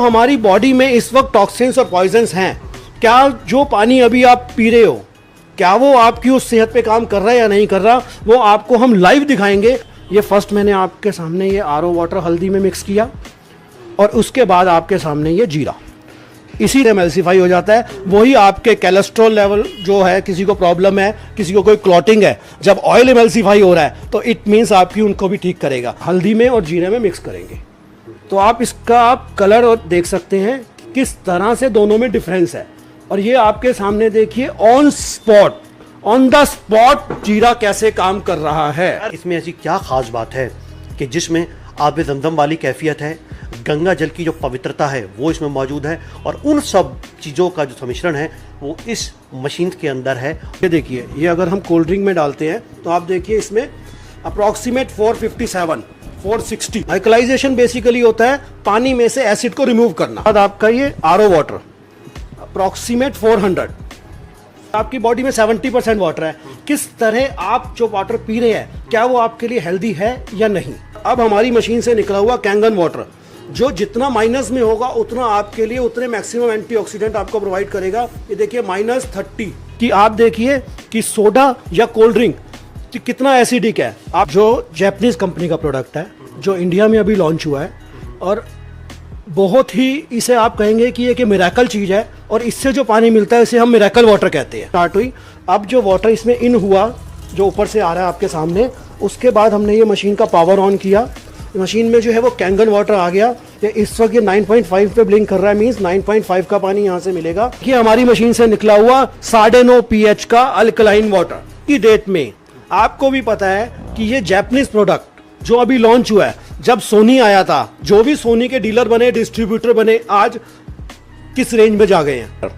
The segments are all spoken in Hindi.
तो हमारी बॉडी में इस वक्त टॉक्सिन्स और पॉइजन्स हैं, क्या जो पानी अभी आप पी रहे हो क्या वो आपकी उस सेहत पे काम कर रहा है या नहीं कर रहा, वो आपको हम लाइव दिखाएंगे। ये फर्स्ट मैंने आपके सामने ये आरओ वाटर हल्दी में मिक्स किया और उसके बाद आपके सामने ये जीरा, इसी से एमल्सिफाई हो जाता है। वही आपके कोलेस्ट्रॉल लेवल जो है, किसी को प्रॉब्लम है, किसी को कोई क्लॉटिंग है, जब ऑयल एमल्सिफाई हो रहा है तो इट मीन्स आपकी उनको भी ठीक करेगा। हल्दी में और जीरे में मिक्स करेंगे तो आप इसका आप कलर और देख सकते हैं किस तरह से दोनों में डिफरेंस है। और ये आपके सामने देखिए on spot, on the spot जीरा कैसे काम कर रहा है। इसमें ऐसी क्या खास बात है कि जिसमें आब ज़मज़म वाली कैफियत है, गंगा जल की जो पवित्रता है वो इसमें मौजूद है और उन सब चीज़ों का जो सम्मिश्रण है वो इस मशीन के अंदर है। ये देखिए, ये अगर हम कोल्ड ड्रिंक में डालते हैं तो आप देखिए इसमें अप्रॉक्सीमेट 457 460 अल्कलाइजेशन बेसिकली होता है पानी में से एसिड को रिमूव करना। बाद आपका ये आरओ वाटर अप्रॉक्सीमेट 400, आपकी बॉडी में 70% वाटर है। किस तरह आप जो वाटर पी रहे हैं क्या वो आपके लिए हेल्दी है या नहीं। अब हमारी मशीन से निकला हुआ कैंगन वाटर जो जितना माइनस में होगा उतना आपके लिए उतने मैक्सिमम एंटीऑक्सीडेंट आपको प्रोवाइड करेगा। ये देखिए -30 कि आप देखिए कि सोडा या कोल्ड ड्रिंक कितना एसिडिक है। आप जो जैपनीज कंपनी का प्रोडक्ट है जो इंडिया में अभी लॉन्च हुआ है और बहुत ही इसे आप कहेंगे कि एक मिरेकल चीज़ है और इससे जो पानी मिलता है इसे हम मिरेकल वाटर कहते हैं। स्टार्ट हुई, अब जो वाटर इसमें इन हुआ जो ऊपर से आ रहा है आपके सामने, उसके बाद हमने ये मशीन का पावर ऑन किया, मशीन में जो है वो कैंगन वाटर आ गया। ये इस वक्त ये 9.5 पे ब्लिंक कर रहा है, मीन्स 9.5 का पानी यहाँ से मिलेगा। ये हमारी मशीन से निकला हुआ 9.5 pH का अल्कलाइन वाटर। की डेट में आपको भी पता है कि ये जैपनीज प्रोडक्ट जो अभी लॉन्च हुआ है, जब सोनी आया था, जो भी सोनी के डीलर बने, डिस्ट्रीब्यूटर बने, आज किस रेंज में जा गए हैं,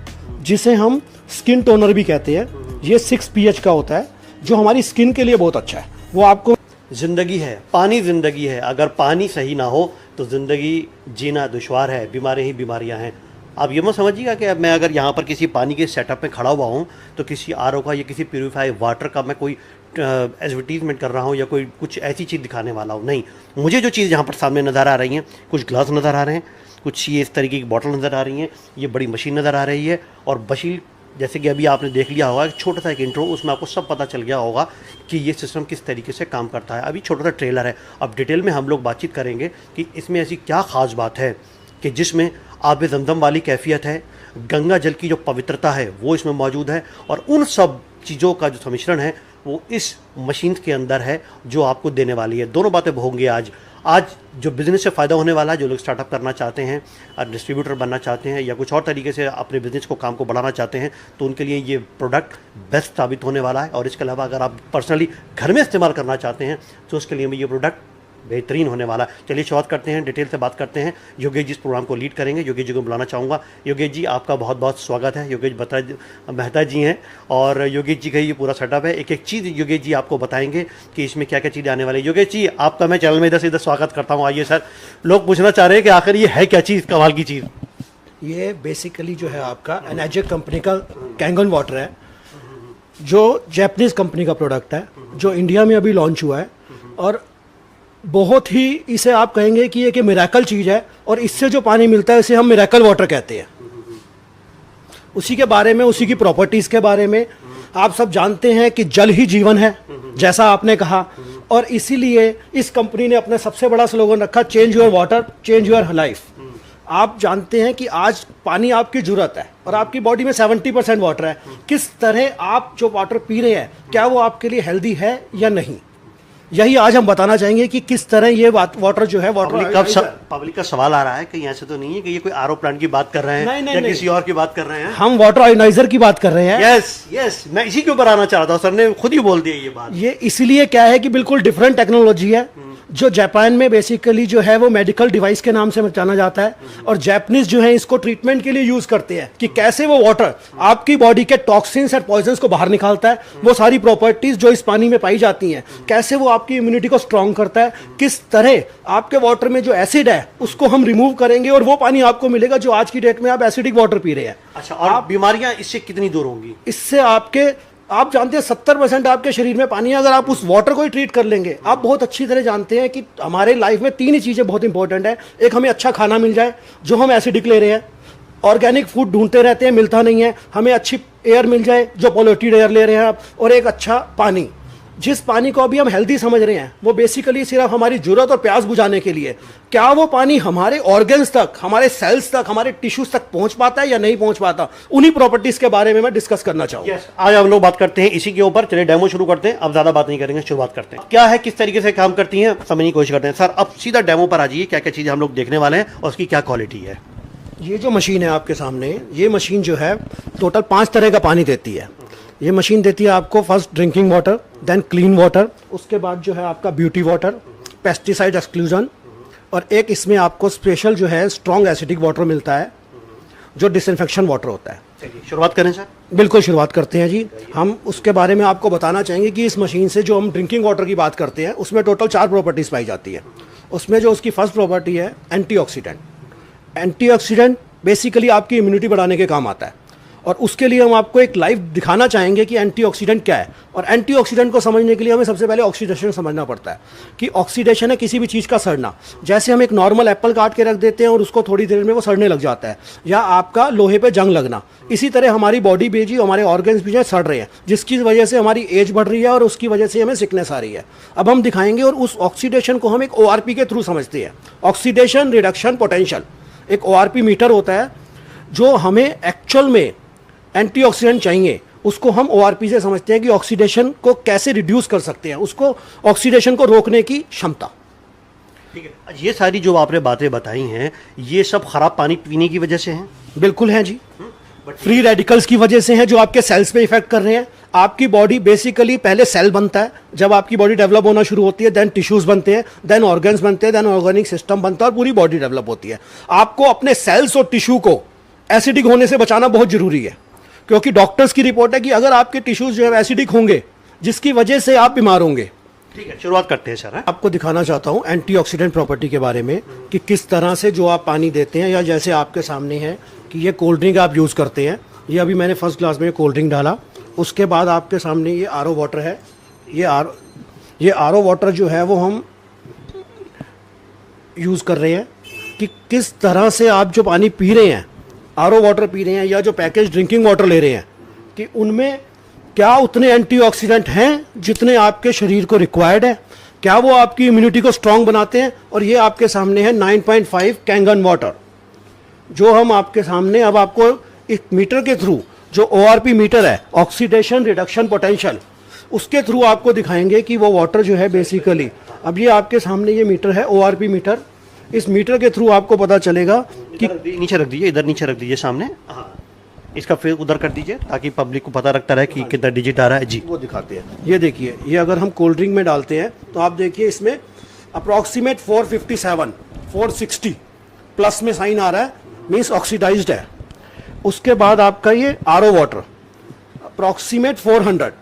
जिसे हम स्किन टोनर भी कहते हैं। ये 6 pH का होता है जो हमारी स्किन के लिए बहुत अच्छा है। वो आपको ज़िंदगी है, पानी ज़िंदगी है, अगर पानी सही ना हो तो ज़िंदगी जीना दुश्वार है, बीमारी ही बीमारियां हैं। आप ये मत समझिएगा कि अब मैं अगर यहाँ पर किसी पानी के सेटअप में खड़ा हुआ हूँ तो किसी आरओ का या किसी प्यूरीफाई वाटर का मैं कोई एडवर्टीजमेंट कर रहा हूँ या कोई कुछ ऐसी चीज़ दिखाने वाला हूँ। नहीं, मुझे जो चीज़ यहाँ पर सामने नज़र आ रही हैं, कुछ ग्लास नज़र आ रहे हैं, कुछ ये इस तरीके की बॉटल नज़र आ रही हैं, ये बड़ी मशीन नज़र आ रही है और मशीन जैसे कि अभी आपने देख लिया होगा, छोटा सा एक इंट्रो, उसमें आपको सब पता चल गया होगा कि ये सिस्टम किस तरीके से काम करता है। अभी छोटा सा ट्रेलर है, अब डिटेल में हम लोग बातचीत करेंगे कि इसमें ऐसी क्या ख़ास बात है कि जिसमें आब ज़मज़म वाली कैफियत है, गंगा जल की जो पवित्रता है वो इसमें मौजूद है और उन सब चीज़ों का जो सम्मिश्रण है वो इस मशीन के अंदर है जो आपको देने वाली है। दोनों बातें होंगी आज जो बिज़नेस से फ़ायदा होने वाला है, जो लोग स्टार्टअप करना चाहते हैं और डिस्ट्रीब्यूटर बनना चाहते हैं या कुछ और तरीके से अपने बिज़नेस को काम को बढ़ाना चाहते हैं, तो उनके लिए ये प्रोडक्ट बेस्ट साबित होने वाला है। और इसके अलावा अगर आप पर्सनली घर में इस्तेमाल करना चाहते हैं तो उसके लिए भी ये प्रोडक्ट बेहतरीन होने वाला है। चलिए शुरुआत करते हैं, डिटेल से बात करते हैं। योगेश जी इस प्रोग्राम को लीड करेंगे, योगेश जी को बुलाना चाहूँगा। योगेश जी आपका बहुत बहुत स्वागत है। योगेश मेहता जी हैं और योगेश जी का ये पूरा सेटअप है। एक एक चीज़ योगेश जी आपको बताएंगे कि इसमें क्या क्या चीज़ें आने वाली है। योगेश जी आपका मैं चैनल में इधर से इधर स्वागत करता हूँ। आइए सर, लोग पूछना चाह रहे हैं कि आखिर ये है क्या चीज़, कमाल की चीज़। ये बेसिकली जो है आपका एनर्जिक कंपनी का कैंगन वाटर है जो जैपनीज कंपनी का प्रोडक्ट है जो इंडिया में अभी लॉन्च हुआ है और बहुत ही इसे आप कहेंगे कि एक मिरेकल चीज़ है और इससे जो पानी मिलता है इसे हम मिरेकल वाटर कहते हैं। उसी के बारे में, उसी की प्रॉपर्टीज़ के बारे में आप सब जानते हैं कि जल ही जीवन है, जैसा आपने कहा, और इसीलिए इस कंपनी ने अपना सबसे बड़ा स्लोगन रखा, change your water change your life. आप जानते हैं कि आज पानी आपकी ज़रूरत है और आपकी बॉडी में 70% वाटर है। किस तरह आप जो वाटर पी रहे हैं क्या वो आपके लिए हेल्दी है या नहीं, यही आज हम बताना चाहेंगे कि किस तरह ये वाटर जो है पब्लिक का सवाल आ रहा है कहीं ऐसे तो नहीं है कि ये कोई आरओ प्लांट की बात कर रहे हैं नहीं, या किसी और की बात कर रहे हैं। हम वाटर आयोनाइजर की बात कर रहे हैं। यस, मैं इसी के ऊपर आना चाह रहा था, सर ने खुद ही बोल दिया ये बात। ये इसलिए क्या है कि बिल्कुल डिफरेंट टेक्नोलॉजी है जो जापान में बेसिकली जो है वो मेडिकल डिवाइस के नाम से जाना जाता है और जापानीज जो है इसको ट्रीटमेंट के लिए यूज करते हैं कि कैसे वो वाटर आपकी बॉडी के टॉक्सिन्स और पॉइजन्स को बाहर निकालता है। वो सारी प्रॉपर्टीज जो इस पानी में पाई जाती हैं, कैसे वो आपकी इम्यूनिटी को स्ट्रॉन्ग करता है, किस तरह आपके वाटर में जो एसिड है उसको हम रिमूव करेंगे और वो पानी आपको मिलेगा जो आज की डेट में आप एसिडिक वाटर पी रहे हैं। अच्छा, और बीमारियां इससे कितनी दूर होंगी? इससे आपके आप जानते हैं 70% आपके शरीर में पानी है। अगर आप उस वाटर को ही ट्रीट कर लेंगे, आप बहुत अच्छी तरह जानते हैं कि हमारे लाइफ में 3 ही चीज़ें बहुत इंपॉर्टेंट है। एक, हमें अच्छा खाना मिल जाए जो हम एसिडिक ले रहे हैं, ऑर्गेनिक फूड ढूंढते रहते हैं, मिलता नहीं है। हमें अच्छी एयर मिल जाए जो पॉल्यूटेड एयर ले रहे हैं आप, और एक अच्छा पानी। जिस पानी को अभी हम हेल्दी समझ रहे हैं वो बेसिकली सिर्फ हमारी जरूरत और प्यास बुझाने के लिए, क्या वो पानी हमारे ऑर्गन्स तक, हमारे सेल्स तक, हमारे टिश्यूज तक पहुंच पाता है या नहीं पहुंच पाता, उन्हीं प्रॉपर्टीज के बारे में मैं डिस्कस करना चाहूंगा। आज हम लोग बात करते हैं इसी के ऊपर। चलिए डेमो शुरू करते हैं। अब ज्यादा बात नहीं करेंगे, शुरुआत करते हैं। क्या है, किस तरीके से काम करती हैं, समझने की कोशिश करते हैं। सर अब सीधा डेमो पर आ जाइए, क्या क्या चीजें हम लोग देखने वाले हैं और उसकी क्या क्वालिटी है। ये जो मशीन है आपके सामने, ये मशीन जो है टोटल 5 तरह का पानी देती है। ये मशीन देती है आपको first drinking water, then clean water, उसके बाद जो है आपका ब्यूटी वाटर, पेस्टिसाइड एक्सक्लूजन, और एक इसमें आपको स्पेशल जो है स्ट्रॉन्ग एसिडिक वाटर मिलता है जो डिसइंफेक्शन वाटर होता है। शुरुआत करें सर। बिल्कुल शुरुआत करते हैं जी। हम उसके बारे में आपको बताना चाहेंगे कि इस मशीन से जो हम ड्रिंकिंग वाटर की बात करते हैं उसमें टोटल 4 प्रॉपर्टीज़ पाई जाती है। उसमें जो उसकी फर्स्ट प्रॉपर्टी है एंटीऑक्सीडेंट। एंटीऑक्सीडेंट बेसिकली आपकी इम्यूनिटी बढ़ाने के काम आता है, और उसके लिए हम आपको एक लाइव दिखाना चाहेंगे कि एंटीऑक्सीडेंट क्या है। और एंटीऑक्सीडेंट को समझने के लिए हमें सबसे पहले ऑक्सीडेशन समझना पड़ता है कि ऑक्सीडेशन है किसी भी चीज़ का सड़ना। जैसे हम एक नॉर्मल एप्पल काट के रख देते हैं और उसको थोड़ी देर में वो सड़ने लग जाता है, या आपका लोहे पे जंग लगना, इसी तरह हमारी बॉडी भी जी, हमारे ऑर्गन्स भी जो सड़ रहे हैं, जिसकी वजह से हमारी एज बढ़ रही है और उसकी वजह से हमें सिकनेस आ रही है। अब हम दिखाएंगे, और उस ऑक्सीडेशन को हम एक ORP के थ्रू समझते हैं, ऑक्सीडेशन रिडक्शन पोटेंशियल। एक ORP मीटर होता है जो हमें एक्चुअल में एंटीऑक्सीडेंट चाहिए, उसको हम ORP से समझते हैं कि ऑक्सीडेशन को कैसे रिड्यूस कर सकते हैं, उसको ऑक्सीडेशन को रोकने की क्षमता। ठीक है, ये सारी जो आपने बातें बताई हैं ये सब खराब पानी पीने की वजह से हैं? बिल्कुल हैं जी। फ्री रेडिकल्स की वजह से हैं जो आपके सेल्स पे इफेक्ट कर रहे हैं। आपकी बॉडी बेसिकली पहले सेल बनता है, जब आपकी बॉडी डेवलप होना शुरू होती है, देन टिश्यूज बनते हैं, देन ऑर्गन्स बनते हैं, देन ऑर्गेनिक सिस्टम बनता है और पूरी बॉडी डेवलप होती है। आपको अपने सेल्स और टिश्यू को एसिडिक होने से बचाना बहुत जरूरी है, क्योंकि डॉक्टर्स की रिपोर्ट है कि अगर आपके टिश्यूज जो है एसिडिक होंगे, जिसकी वजह से आप बीमार होंगे। ठीक है, शुरुआत करते हैं सर। आपको दिखाना चाहता हूं एंटीऑक्सीडेंट प्रॉपर्टी के बारे में कि किस तरह से जो आप पानी देते हैं, या जैसे आपके सामने है कि ये कोल्ड ड्रिंक आप यूज़ करते हैं, ये अभी मैंने फर्स्ट ग्लास में कोल्ड ड्रिंक डाला, उसके बाद आपके सामने ये RO वाटर है। ये RO वाटर जो है वो हम यूज़ कर रहे हैं कि किस तरह से आप जो पानी पी रहे हैं, RO वाटर पी रहे हैं या जो पैकेज ड्रिंकिंग वाटर ले रहे हैं, कि उनमें क्या उतने एंटीऑक्सीडेंट हैं जितने आपके शरीर को रिक्वायर्ड है, क्या वो आपकी इम्यूनिटी को स्ट्रांग बनाते हैं। और ये आपके सामने है 9.5 कैंगन वाटर, जो हम आपके सामने अब आपको एक मीटर के थ्रू, जो ORP मीटर है, ऑक्सीडेशन रिडक्शन पोटेंशियल, उसके थ्रू आपको दिखाएंगे कि वो वाटर जो है बेसिकली, अब ये आपके सामने ये मीटर है ORP मीटर, इस मीटर के थ्रू आपको पता चलेगा कि नीचे रख दीजिए, इधर नीचे रख दीजिए सामने। हाँ, इसका फिर उधर कर दीजिए ताकि पब्लिक को पता रखता रहे कि कितना डिजिट आ रहा है जी। वो दिखाते हैं। ये देखिए, ये अगर हम कोल्ड ड्रिंक में डालते हैं तो आप देखिए इसमें अप्रॉक्सीमेट 457 460 प्लस में साइन आ रहा है, मीन्स ऑक्सीडाइज्ड है। उसके बाद आपका ये RO वाटर अप्रॉक्सीमेट 400,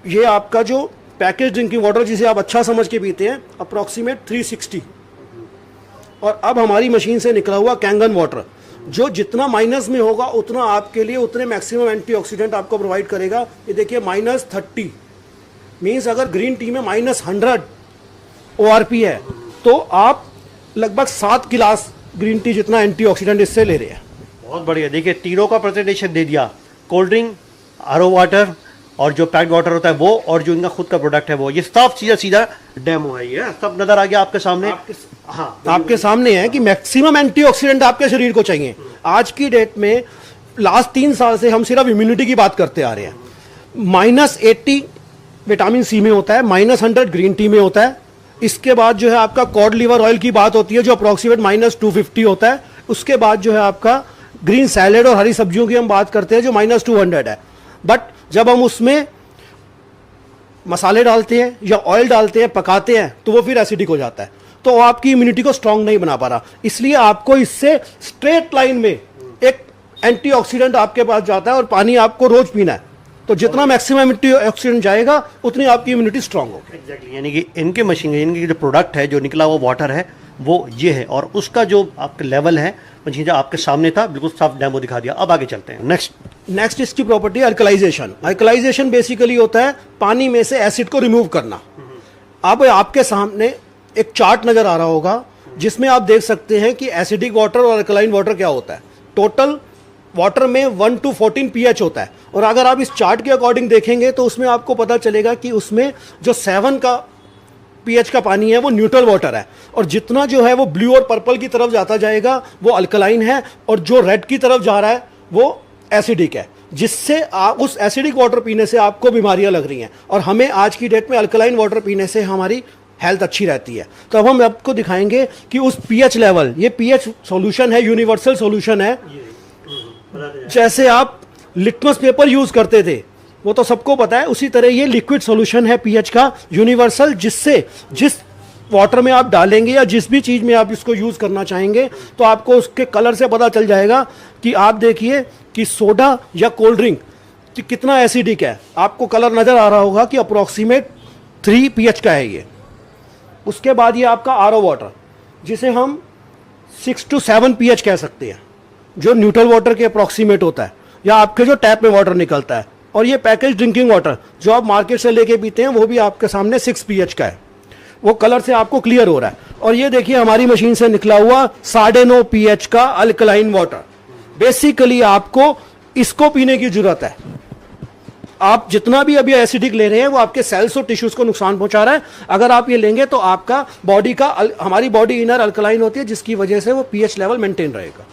ये आपका जो पैकेज ड्रिंकिंग वाटर जिसे आप अच्छा समझ के पीते हैं अप्रॉक्सीमेट 360, और अब हमारी मशीन से निकला हुआ कैंगन वाटर, जो जितना माइनस में होगा उतना आपके लिए उतने मैक्सिमम एंटीऑक्सीडेंट आपको प्रोवाइड करेगा। ये देखिए -30, मीन्स अगर ग्रीन टी में -100 ORP है तो आप लगभग 7 गिलास ग्रीन टी जितना एंटीऑक्सीडेंट इससे ले रहे हैं। बहुत बढ़िया। देखिए तीनों का प्रेजेंटेशन दे दिया, कोल्ड ड्रिंक, RO वाटर और जो पैक्ड वाटर होता है वो, और जो इनका खुद का प्रोडक्ट है वो। ये साफ सीधा डेमो है, ये सब नजर आ गया आपके सामने। हाँ, आपके सामने है कि मैक्सिमम एंटीऑक्सीडेंट आपके शरीर को चाहिए। आज की डेट में लास्ट 3 साल से हम सिर्फ इम्यूनिटी की बात करते आ रहे हैं। -80 विटामिन C में होता है, -100 ग्रीन टी में होता है। इसके बाद जो है आपका कॉड लिवर ऑयल की बात होती है जो अप्रॉक्सीमेट -250 होता है। उसके बाद जो है आपका ग्रीन सैलेड और हरी सब्जियों की हम बात करते हैं जो -200 है। बट जब हम उसमें मसाले डालते हैं या ऑयल डालते हैं, पकाते हैं, तो वो फिर एसिडिक हो जाता है, तो वो आपकी इम्यूनिटी को स्ट्रांग नहीं बना पा रहा। इसलिए आपको इससे स्ट्रेट लाइन में एक एंटीऑक्सीडेंट आपके पास जाता है, और पानी आपको रोज पीना है, तो जितना मैक्सिमम एंटीऑक्सीडेंट जाएगा उतनी आपकी इम्यूनिटी स्ट्रांग होगी। एग्जैक्टली, यानी कि इनके मशीन, इनकी जो प्रोडक्ट है, जो निकला हुआ वाटर है वो ये है, और उसका जो आपका लेवल है मशीन जब आपके सामने था, बिल्कुल साफ डेमो दिखा दिया। अब आगे चलते हैं, नेक्स्ट इसकी प्रॉपर्टी अल्कलाइजेशन। अल्कलाइजेशन बेसिकली होता है पानी में से एसिड को रिमूव करना। अब आपके सामने एक चार्ट नजर आ रहा होगा जिसमें आप देख सकते हैं कि एसिडिक वाटर और अल्कलाइन वाटर क्या होता है। टोटल वाटर में 1 to 14 pH होता है, और अगर आप इस चार्ट के अकॉर्डिंग देखेंगे तो उसमें आपको पता चलेगा कि उसमें जो 7 का pH का पानी है वो न्यूट्रल वाटर है, और जितना जो है वो ब्लू और पर्पल की तरफ जाता जाएगा वो अल्कलाइन है, और जो रेड की तरफ जा रहा है वो एसिडिक है, जिससे उस एसिडिक वाटर पीने से आपको बीमारियां लग रही हैं। और हमें आज की डेट में अल्कलाइन वाटर पीने से हमारी हेल्थ अच्छी रहती है। तो अब हम आपको दिखाएंगे कि उस पीएच लेवल, ये पीएच सॉल्यूशन है, यूनिवर्सल सॉल्यूशन है। जैसे आप लिटमस पेपर यूज करते थे, वो तो सबको पता है, उसी तरह ये लिक्विड सॉल्यूशन है पीएच का यूनिवर्सल, जिससे जिस वाटर में आप डालेंगे या जिस भी चीज़ में आप इसको यूज़ करना चाहेंगे तो आपको उसके कलर से पता चल जाएगा कि आप देखिए कि सोडा या कोल्ड ड्रिंक कितना एसिडिक है। आपको कलर नज़र आ रहा होगा कि अप्रोक्सीमेट 3 pH का है ये। उसके बाद ये आपका आरओ वाटर, जिसे हम 6 to 7 pH कह सकते हैं, जो न्यूट्रल वाटर के अप्रोक्सीमेट होता है, या आपके जो टैप में वाटर निकलता है। और ये पैकेज ड्रिंकिंग वाटर जो आप मार्केट से लेके पीते हैं वो भी आपके सामने 6 pH का है, वो कलर से आपको क्लियर हो रहा है। और ये देखिए हमारी मशीन से निकला हुआ 9.5 pH का अल्कलाइन वाटर। बेसिकली आपको इसको पीने की जरूरत है। आप जितना भी अभी एसिडिक ले रहे हैं वो आपके सेल्स और टिश्यूज को नुकसान पहुंचा रहा है। अगर आप ये लेंगे तो आपका बॉडी का, हमारी बॉडी इनर अल्कलाइन होती है, जिसकी वजह से वो पीएच लेवल मेंटेन रहेगा।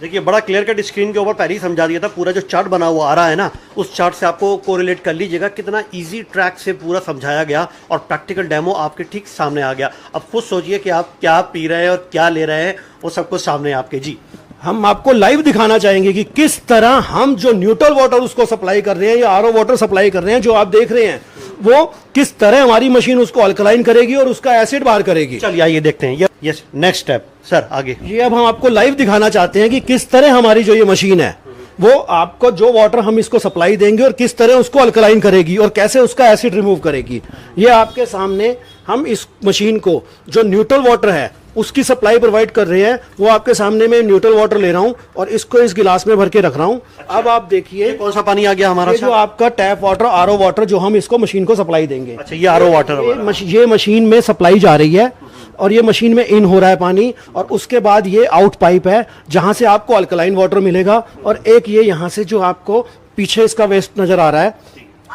देखिए बड़ा क्लियर कट स्क्रीन के ऊपर पहले ही समझा दिया था। पूरा जो चार्ट बना हुआ आ रहा है ना, उस चार्ट से आपको कोरिलेट कर लीजिएगा, कितना इजी ट्रैक से पूरा समझाया गया और प्रैक्टिकल डेमो आपके ठीक सामने आ गया। अब खुद सोचिए कि आप क्या पी रहे हैं और क्या ले रहे हैं, वो सब कुछ सामने आपके। जी, हम आपको लाइव दिखाना चाहेंगे कि किस तरह हम जो न्यूट्रल वाटर उसको सप्लाई कर रहे हैं या आरओ वाटर सप्लाई कर रहे हैं, जो आप देख रहे हैं, वो किस तरह हमारी मशीन उसको अल्कलाइन करेगी और उसका एसिड बाहर करेगी। चलिए आइए देखते हैं। यस, नेक्स्ट स्टेप सर, आगे। ये अब हम आपको लाइव दिखाना चाहते हैं कि किस तरह हमारी जो ये मशीन है वो आपको जो वाटर हम इसको सप्लाई देंगे और किस तरह उसको अल्कलाइन करेगी और कैसे उसका एसिड रिमूव करेगी। ये आपके सामने हम इस मशीन को जो न्यूट्रल वाटर है उसकी सप्लाई प्रोवाइड कर रहे हैं, वो आपके सामने मैं न्यूट्रल वाटर ले रहा हूं और इसको इस गिलास में भर के रख रहा हूं। अच्छा, अब आप देखिए कौन सा पानी आ गया हमारा, जो आपका टैप वाटर, आरओ वाटर, जो हम इसको मशीन को सप्लाई देंगे। अच्छा, ये आरओ वाटर ये मशीन में सप्लाई जा रही है और ये मशीन में इन हो रहा है पानी, और उसके बाद ये आउट पाइप है जहां से आपको अल्कलाइन वाटर मिलेगा। और एक ये यहाँ से जो आपको पीछे इसका वेस्ट नजर आ रहा है,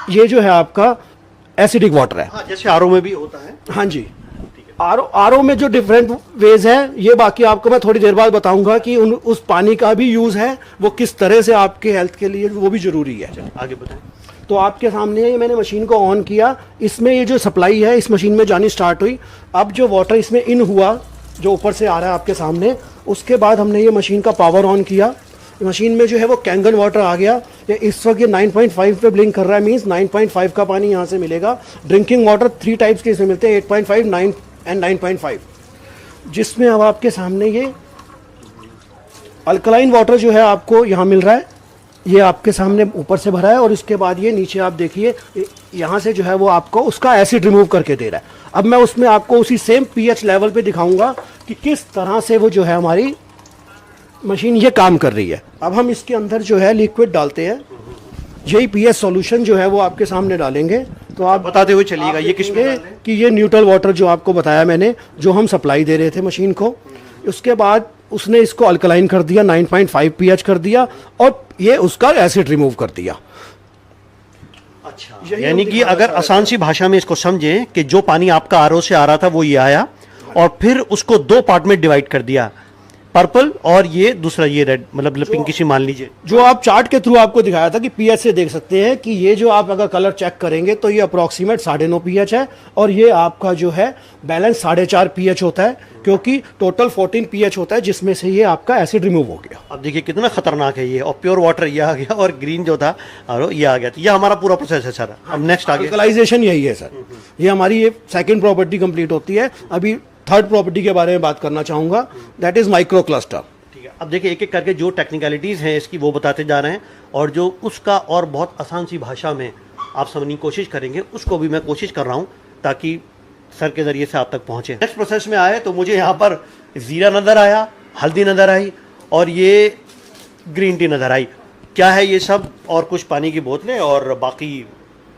ये जो है आपका एसिडिक वाटर है। हाँ, जैसे आरओ में भी होता है। हाँ जी, आरओ में जो डिफरेंट वेज है, ये बाकी आपको मैं थोड़ी देर बाद बताऊंगा कि उस पानी का भी यूज है, वो किस तरह से आपके हेल्थ के लिए वो भी जरूरी है। आगे बताएं। तो आपके सामने ये मैंने मशीन को ऑन किया, इसमें ये जो सप्लाई है इस मशीन में जानी स्टार्ट हुई। अब जो वाटर इसमें इन हुआ, जो ऊपर से आ रहा है आपके सामने, उसके बाद हमने ये मशीन का पावर ऑन किया। मशीन में जो है वो कैंगन वाटर आ गया। ये इस वक्त ये 9.5 पे ब्लिंक कर रहा है, मीन्स 9.5 का पानी यहाँ से मिलेगा। ड्रिंकिंग वाटर 3 टाइप्स के इसमें मिलते हैं, 8.5, 9 एंड 9.5, जिसमें अब आपके सामने ये अल्कलाइन वाटर जो है आपको यहाँ मिल रहा है। ये आपके सामने ऊपर से भरा है और इसके बाद ये नीचे आप देखिए यहाँ से जो है वो आपको उसका एसिड रिमूव करके दे रहा है। अब मैं उसमें आपको उसी सेम पीएच लेवल पे दिखाऊंगा कि किस तरह से वो जो है हमारी मशीन ये काम कर रही है। अब हम इसके अंदर जो है लिक्विड डालते हैं, यही पीएच सॉल्यूशन जो है वो आपके सामने डालेंगे। तो आप बताते हुए चलिएगा ये किस में कि ये न्यूट्रल वाटर जो आपको बताया मैंने, जो हम सप्लाई दे रहे थे मशीन को, उसके बाद उसने इसको अल्कलाइन कर दिया, 9.5 pH कर दिया और ये उसका एसिड रिमूव कर दिया। अच्छा, यानी कि अगर आसान सी भाषा में इसको समझें कि जो पानी आपका आरओ से आ रहा था वो ये आया और फिर उसको 2 पार्ट में डिवाइड कर दिया, पर्पल और ये दूसरा ये रेड, मतलब पिंकी सी मान लीजिए। जो आप चार्ट के थ्रू आपको दिखाया था कि पीएच से देख सकते हैं कि ये जो आप अगर कलर चेक करेंगे तो ये अप्रोक्सीमेट 9.5 pH है और ये आपका जो है बैलेंस 4.5 pH होता है, क्योंकि टोटल 14 pH होता है, जिसमें से ये आपका एसिड रिमूव हो गया। अब देखिए कितना खतरनाक है ये, और प्योर वाटर ये आ गया और ग्रीन जो था और ये आ गया। तो ये हमारा पूरा प्रोसेस है सर। अब नेक्स्ट आगे अल्कलाइजेशन यही है सर। ये हमारी ये सेकेंड प्रॉपर्टी कंप्लीट होती है। अभी थर्ड प्रॉपर्टी के बारे में बात करना चाहूंगा, दैट इज माइक्रो क्लस्टर। ठीक है, अब देखिए एक एक करके जो टेक्निकलिटीज़ हैं इसकी वो बताते जा रहे हैं, और जो उसका और बहुत आसान सी भाषा में आप समझने की कोशिश करेंगे उसको भी मैं कोशिश कर रहा हूँ ताकि सर के ज़रिए से आप तक पहुँचे। नेक्स्ट प्रोसेस में आए तो मुझे यहाँ पर ज़ीरा नज़र आया, हल्दी नज़र आई और ये ग्रीन टी नज़र आई। क्या है ये सब? और कुछ पानी की बोतलें और बाकी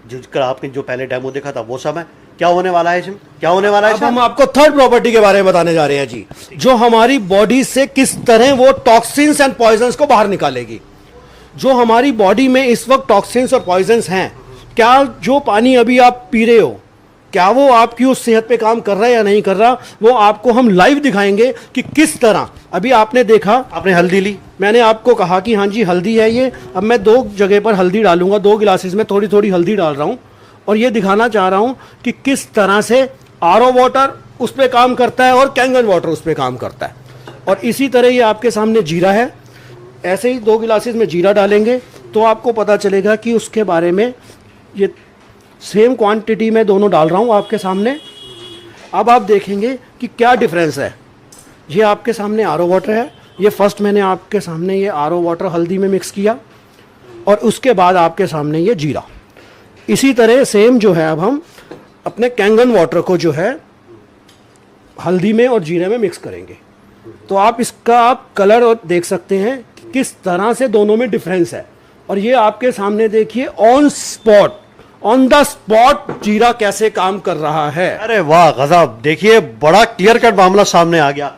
जिसका आपने जो पहले डेमो देखा था वो सब है। क्या होने वाला है इसमें? क्या होने वाला है? अब हम आपको थर्ड प्रॉपर्टी के बारे में बताने जा रहे हैं जी, जो हमारी बॉडी से किस तरह वो टॉक्सिन्स एंड पॉइजन्स को बाहर निकालेगी। जो हमारी बॉडी में इस वक्त टॉक्सिन्स और पॉइजन्स हैं, क्या जो पानी अभी आप पी रहे हो, क्या वो आपकी उस सेहत पे काम कर रहा है या नहीं कर रहा, वो आपको हम लाइव दिखाएंगे कि किस तरह। अभी आपने देखा, आपने हल्दी ली, मैंने आपको कहा कि हाँ जी हल्दी है ये। अब मैं 2 जगह पर हल्दी डालूंगा, 2 गिलासेस में थोड़ी थोड़ी हल्दी डाल रहा हूँ और ये दिखाना चाह रहा हूँ कि किस तरह से आरओ वाटर उस पर काम करता है और कैंगन वाटर उस पर काम करता है। और इसी तरह ये आपके सामने जीरा है, ऐसे ही 2 गिलासेस में जीरा डालेंगे तो आपको पता चलेगा कि उसके बारे में। ये सेम क्वांटिटी में दोनों डाल रहा हूँ आपके सामने। अब आप देखेंगे कि क्या डिफरेंस है। ये आपके सामने आरओ वाटर है, ये फर्स्ट मैंने आपके सामने ये आरओ वाटर हल्दी में मिक्स किया और उसके बाद आपके सामने ये जीरा। इसी तरह सेम जो है अब हम अपने कैंगन वाटर को जो है हल्दी में और जीरे में मिक्स करेंगे। तो आप इसका आप कलर और देख सकते हैं कि किस तरह से दोनों में डिफरेंस है। और ये आपके सामने देखिए on spot, on the spot जीरा कैसे काम कर रहा है। अरे वाह गजब! देखिए बड़ा क्लियर कट मामला सामने आ गया।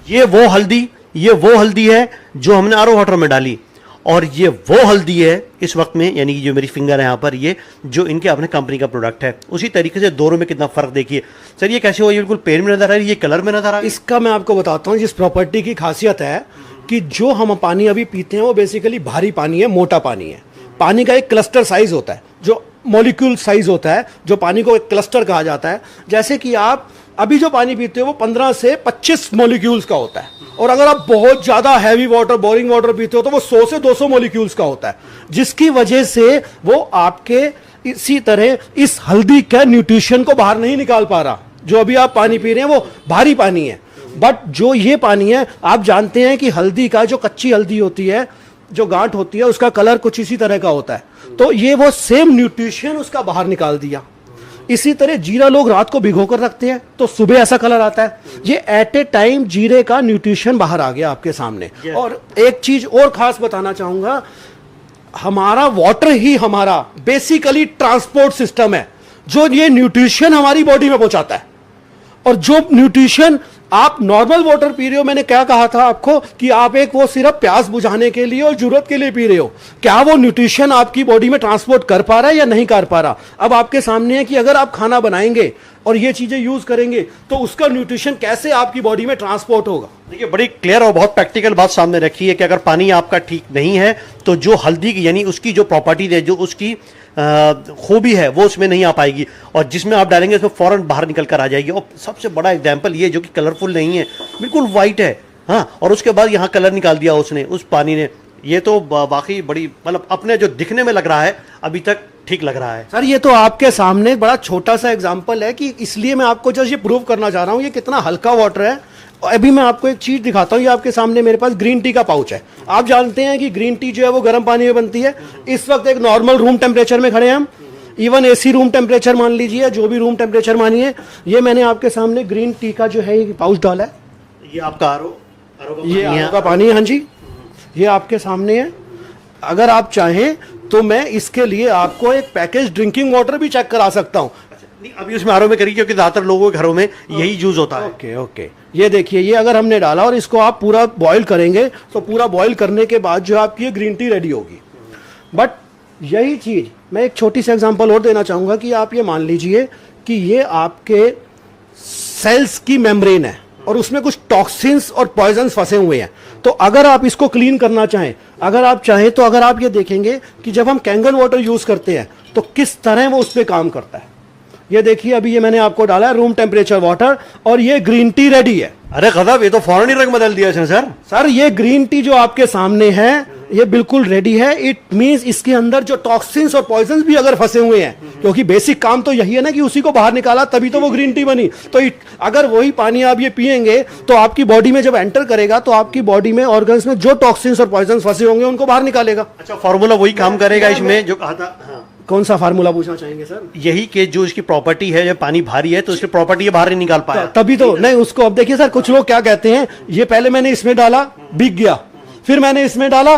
ये वो हल्दी है जो हमने आरओ वाटर में डाली और ये वो हल्दी है इस वक्त में, यानी कि जो मेरी फिंगर है यहाँ पर, ये जो इनके अपने कंपनी का प्रोडक्ट है। उसी तरीके से दोनों में कितना फर्क देखिए। सर ये कैसे हुआ? ये बिल्कुल पेन में नजर आ रही है, ये कलर में नजर आ रही है। इसका मैं आपको बताता हूँ। जिस प्रॉपर्टी की खासियत है कि जो हम पानी अभी पीते हैं वो बेसिकली भारी पानी है, मोटा पानी है। पानी का एक क्लस्टर साइज होता है, जो मॉलिक्यूल साइज होता है, जो पानी को एक क्लस्टर कहा जाता है। जैसे कि आप अभी जो पानी पीते हो वो 15 से 25 मॉलिक्यूल्स का होता है, और अगर आप बहुत ज़्यादा हैवी वाटर, बोरिंग वाटर पीते हो तो वो 100 से 200 मॉलिक्यूल्स का होता है, जिसकी वजह से वो आपके इसी तरह इस हल्दी का न्यूट्रिशन को बाहर नहीं निकाल पा रहा। जो अभी आप पानी पी रहे हैं वो भारी पानी है, बट जो ये पानी है, आप जानते हैं कि हल्दी का जो कच्ची हल्दी होती है, जो गांठ होती है, उसका कलर कुछ इसी तरह का होता है। तो ये वो सेम न्यूट्रिशन उसका बाहर निकाल दिया। इसी तरह जीरा लोग रात को भिगो कर रखते हैं तो सुबह ऐसा कलर आता है। ये एट ए टाइम जीरे का न्यूट्रिशन बाहर आ गया आपके सामने। और एक चीज और खास बताना चाहूंगा, हमारा वाटर ही हमारा बेसिकली ट्रांसपोर्ट सिस्टम है, जो ये न्यूट्रिशन हमारी बॉडी में पहुंचाता है। और जो न्यूट्रिशन आप नॉर्मल वाटर पी रहे हो, मैंने क्या कहा था आपको कि आप एक वो सिर्फ प्यास बुझाने के लिए और जरूरत के लिए पी रहे हो, क्या वो न्यूट्रिशन आपकी बॉडी में ट्रांसपोर्ट कर पा रहा है या नहीं कर पा रहा। अब आपके सामने है कि अगर आप खाना बनाएंगे और ये चीजें यूज करेंगे तो उसका न्यूट्रिशन कैसे आपकी बॉडी में ट्रांसपोर्ट होगा। देखिए बड़ी क्लियर और बहुत प्रैक्टिकल बात सामने रखी है कि अगर पानी आपका ठीक नहीं है तो जो हल्दी की यानी उसकी जो प्रॉपर्टीज है, जो उसकी खूबी है, वो उसमें नहीं आ पाएगी, और जिसमें आप डालेंगे उसमें फौरन बाहर निकल कर आ जाएगी। और सबसे बड़ा एग्जाम्पल ये जो कि कलरफुल नहीं है, बिल्कुल वाइट है, हाँ, और उसके बाद यहाँ कलर निकाल दिया उसने, उस पानी ने। ये तो वाकई बड़ी, मतलब अपने जो दिखने में लग रहा है अभी तक ठीक लग रहा है। सर ये तो आपके सामने बड़ा छोटा सा एग्जाम्पल है कि इसलिए मैं आपको जस्ट ये प्रूव करना चाह रहा हूँ ये कितना हल्का वाटर है। अभी मैं आपको एक चीज दिखाता हूँ। ये आपके सामने मेरे पास ग्रीन टी का पाउच है। आप जानते हैं कि ग्रीन टी जो है वो गर्म पानी में बनती है। इस वक्त एक नॉर्मल रूम टेम्परेचर में खड़े हैं हम, इवन एसी रूम टेम्परेचर मान लीजिए, जो भी रूम टेम्परेचर मानिए। ये मैंने आपके सामने ग्रीन टी का जो है ये पाउच डाला है। ये आपका आरओ का पानी है, हाँ जी, ये आपके सामने है। अगर आप चाहें तो मैं इसके लिए आपको एक पैकेज ड्रिंकिंग वाटर भी चेक करा सकता हूँ। नहीं, अभी उसमें आरओ में करिए क्योंकि ज्यादातर लोगों के घरों में यही यूज होता है। ओके ओके, ये देखिए, ये अगर हमने डाला और इसको आप पूरा बॉईल करेंगे तो पूरा बॉईल करने के बाद जो आपकी ये ग्रीन टी रेडी होगी। बट यही चीज मैं एक छोटी सी एग्जांपल और देना चाहूंगा कि आप ये मान लीजिए कि ये आपके सेल्स की मेम्ब्रेन है और उसमें कुछ टॉक्सिन्स और पॉइजन्स फंसे हुए हैं। तो अगर आप इसको क्लीन करना चाहें, अगर आप चाहें तो अगर आप ये देखेंगे कि जब हम कैंगन वाटर यूज करते हैं तो किस तरह वो उस पर काम करता है। ये देखिए, अभी ये मैंने आपको डाला है रूम टेम्परेचर वाटर और ये ग्रीन टी रेडी है। अरे गजब, ये तो फौरन ही रंग बदल दिया इसने सर। सर ये ग्रीन टी जो आपके सामने है ये बिल्कुल रेडी है। इट मींस इसके अंदर जो टॉक्सिन्स और पॉइजन्स भी अगर फंसे हुए हैं, क्योंकि बेसिक काम तो यही है ना कि उसी को बाहर निकाला, तभी तो वो ग्रीन टी बनी। तो अगर वही पानी आप ये पिएंगे तो आपकी बॉडी में जब एंटर करेगा तो आपकी बॉडी में ऑर्गन्स में जो टॉक्सिन्स और पॉइजन्स फंसे होंगे उनको बाहर निकालेगा। अच्छा, फॉर्मूला वही काम करेगा इसमें जो कहा था। हाँ। कौन सा फार्मूला पूछना चाहेंगे सर? यही कि जो इसकी प्रॉपर्टी है, जब पानी भारी है तो इसकी प्रॉपर्टी ये बाहर नहीं निकाल पाया, तभी तो नहीं उसको। अब देखिए सर, कुछ लोग क्या कहते हैं, ये पहले मैंने इसमें डाला, बिक गया, फिर मैंने इसमें डाला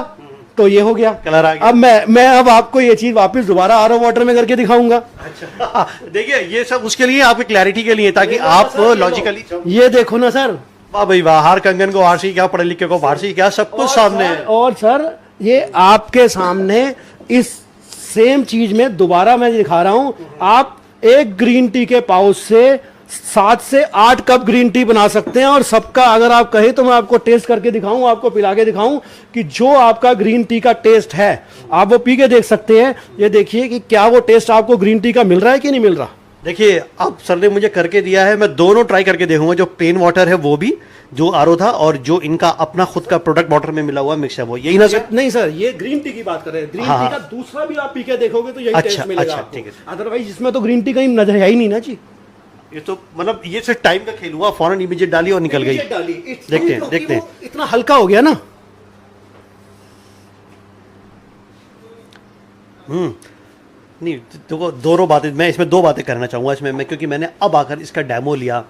तो ये हो गया, कलर आ गया। अब मैं अब आपको ये चीज वापस दोबारा आरओ वाटर में करके दिखाऊंगा। अच्छा देखिए ये सब उसके लिए, आपकी क्लैरिटी के लिए, ताकि आप लॉजिकली। ये देखो ना सर, वाह भाई वाह, हार कंगन को हारसी क्या, पढ़े लिखे को फारसी क्या, सब कुछ सामने है। और सर ये आपके सामने इस सेम चीज में दोबारा मैं दिखा रहा हूं, आप एक ग्रीन टी के पाउच से 7 से 8 कप ग्रीन टी बना सकते हैं। और सबका अगर आप कहें तो मैं आपको टेस्ट करके दिखाऊं, आपको पिला के दिखाऊं कि जो आपका ग्रीन टी का टेस्ट है आप वो पी के देख सकते हैं। ये देखिए कि क्या वो टेस्ट आपको ग्रीन टी का मिल रहा है कि नहीं मिल रहा। देखिए अब सर ने मुझे करके दिया है, मैं दोनों ट्राई करके देखूंगा, जो प्लेन वाटर है वो भी, जो आरओ था, और जो इनका अपना खुद का प्रोडक्ट वाटर में मिला हुआ मिक्स है वो, यही ना सर? नहीं सर, ये ग्रीन टी की बात कर रहे हैं। ग्रीन टी का दूसरा भी आप पी के देखोगे तो यही टेस्ट मिलेगा आपको। ठीक है। अदरवाइज इसमें तो ग्रीन टी कहीं नजर है ही नहीं ना जी। ये तो मतलब ये सिर्फ टाइम का खेल हुआ, फौरन इमीडिएट डाली और निकल गई। देखते हैं इतना हल्का हो गया ना। नहीं देखो, दोनों बातें मैं इसमें 2 बातें करना चाहूँगा इसमें मैं, क्योंकि मैंने अब आकर इसका डेमो लिया।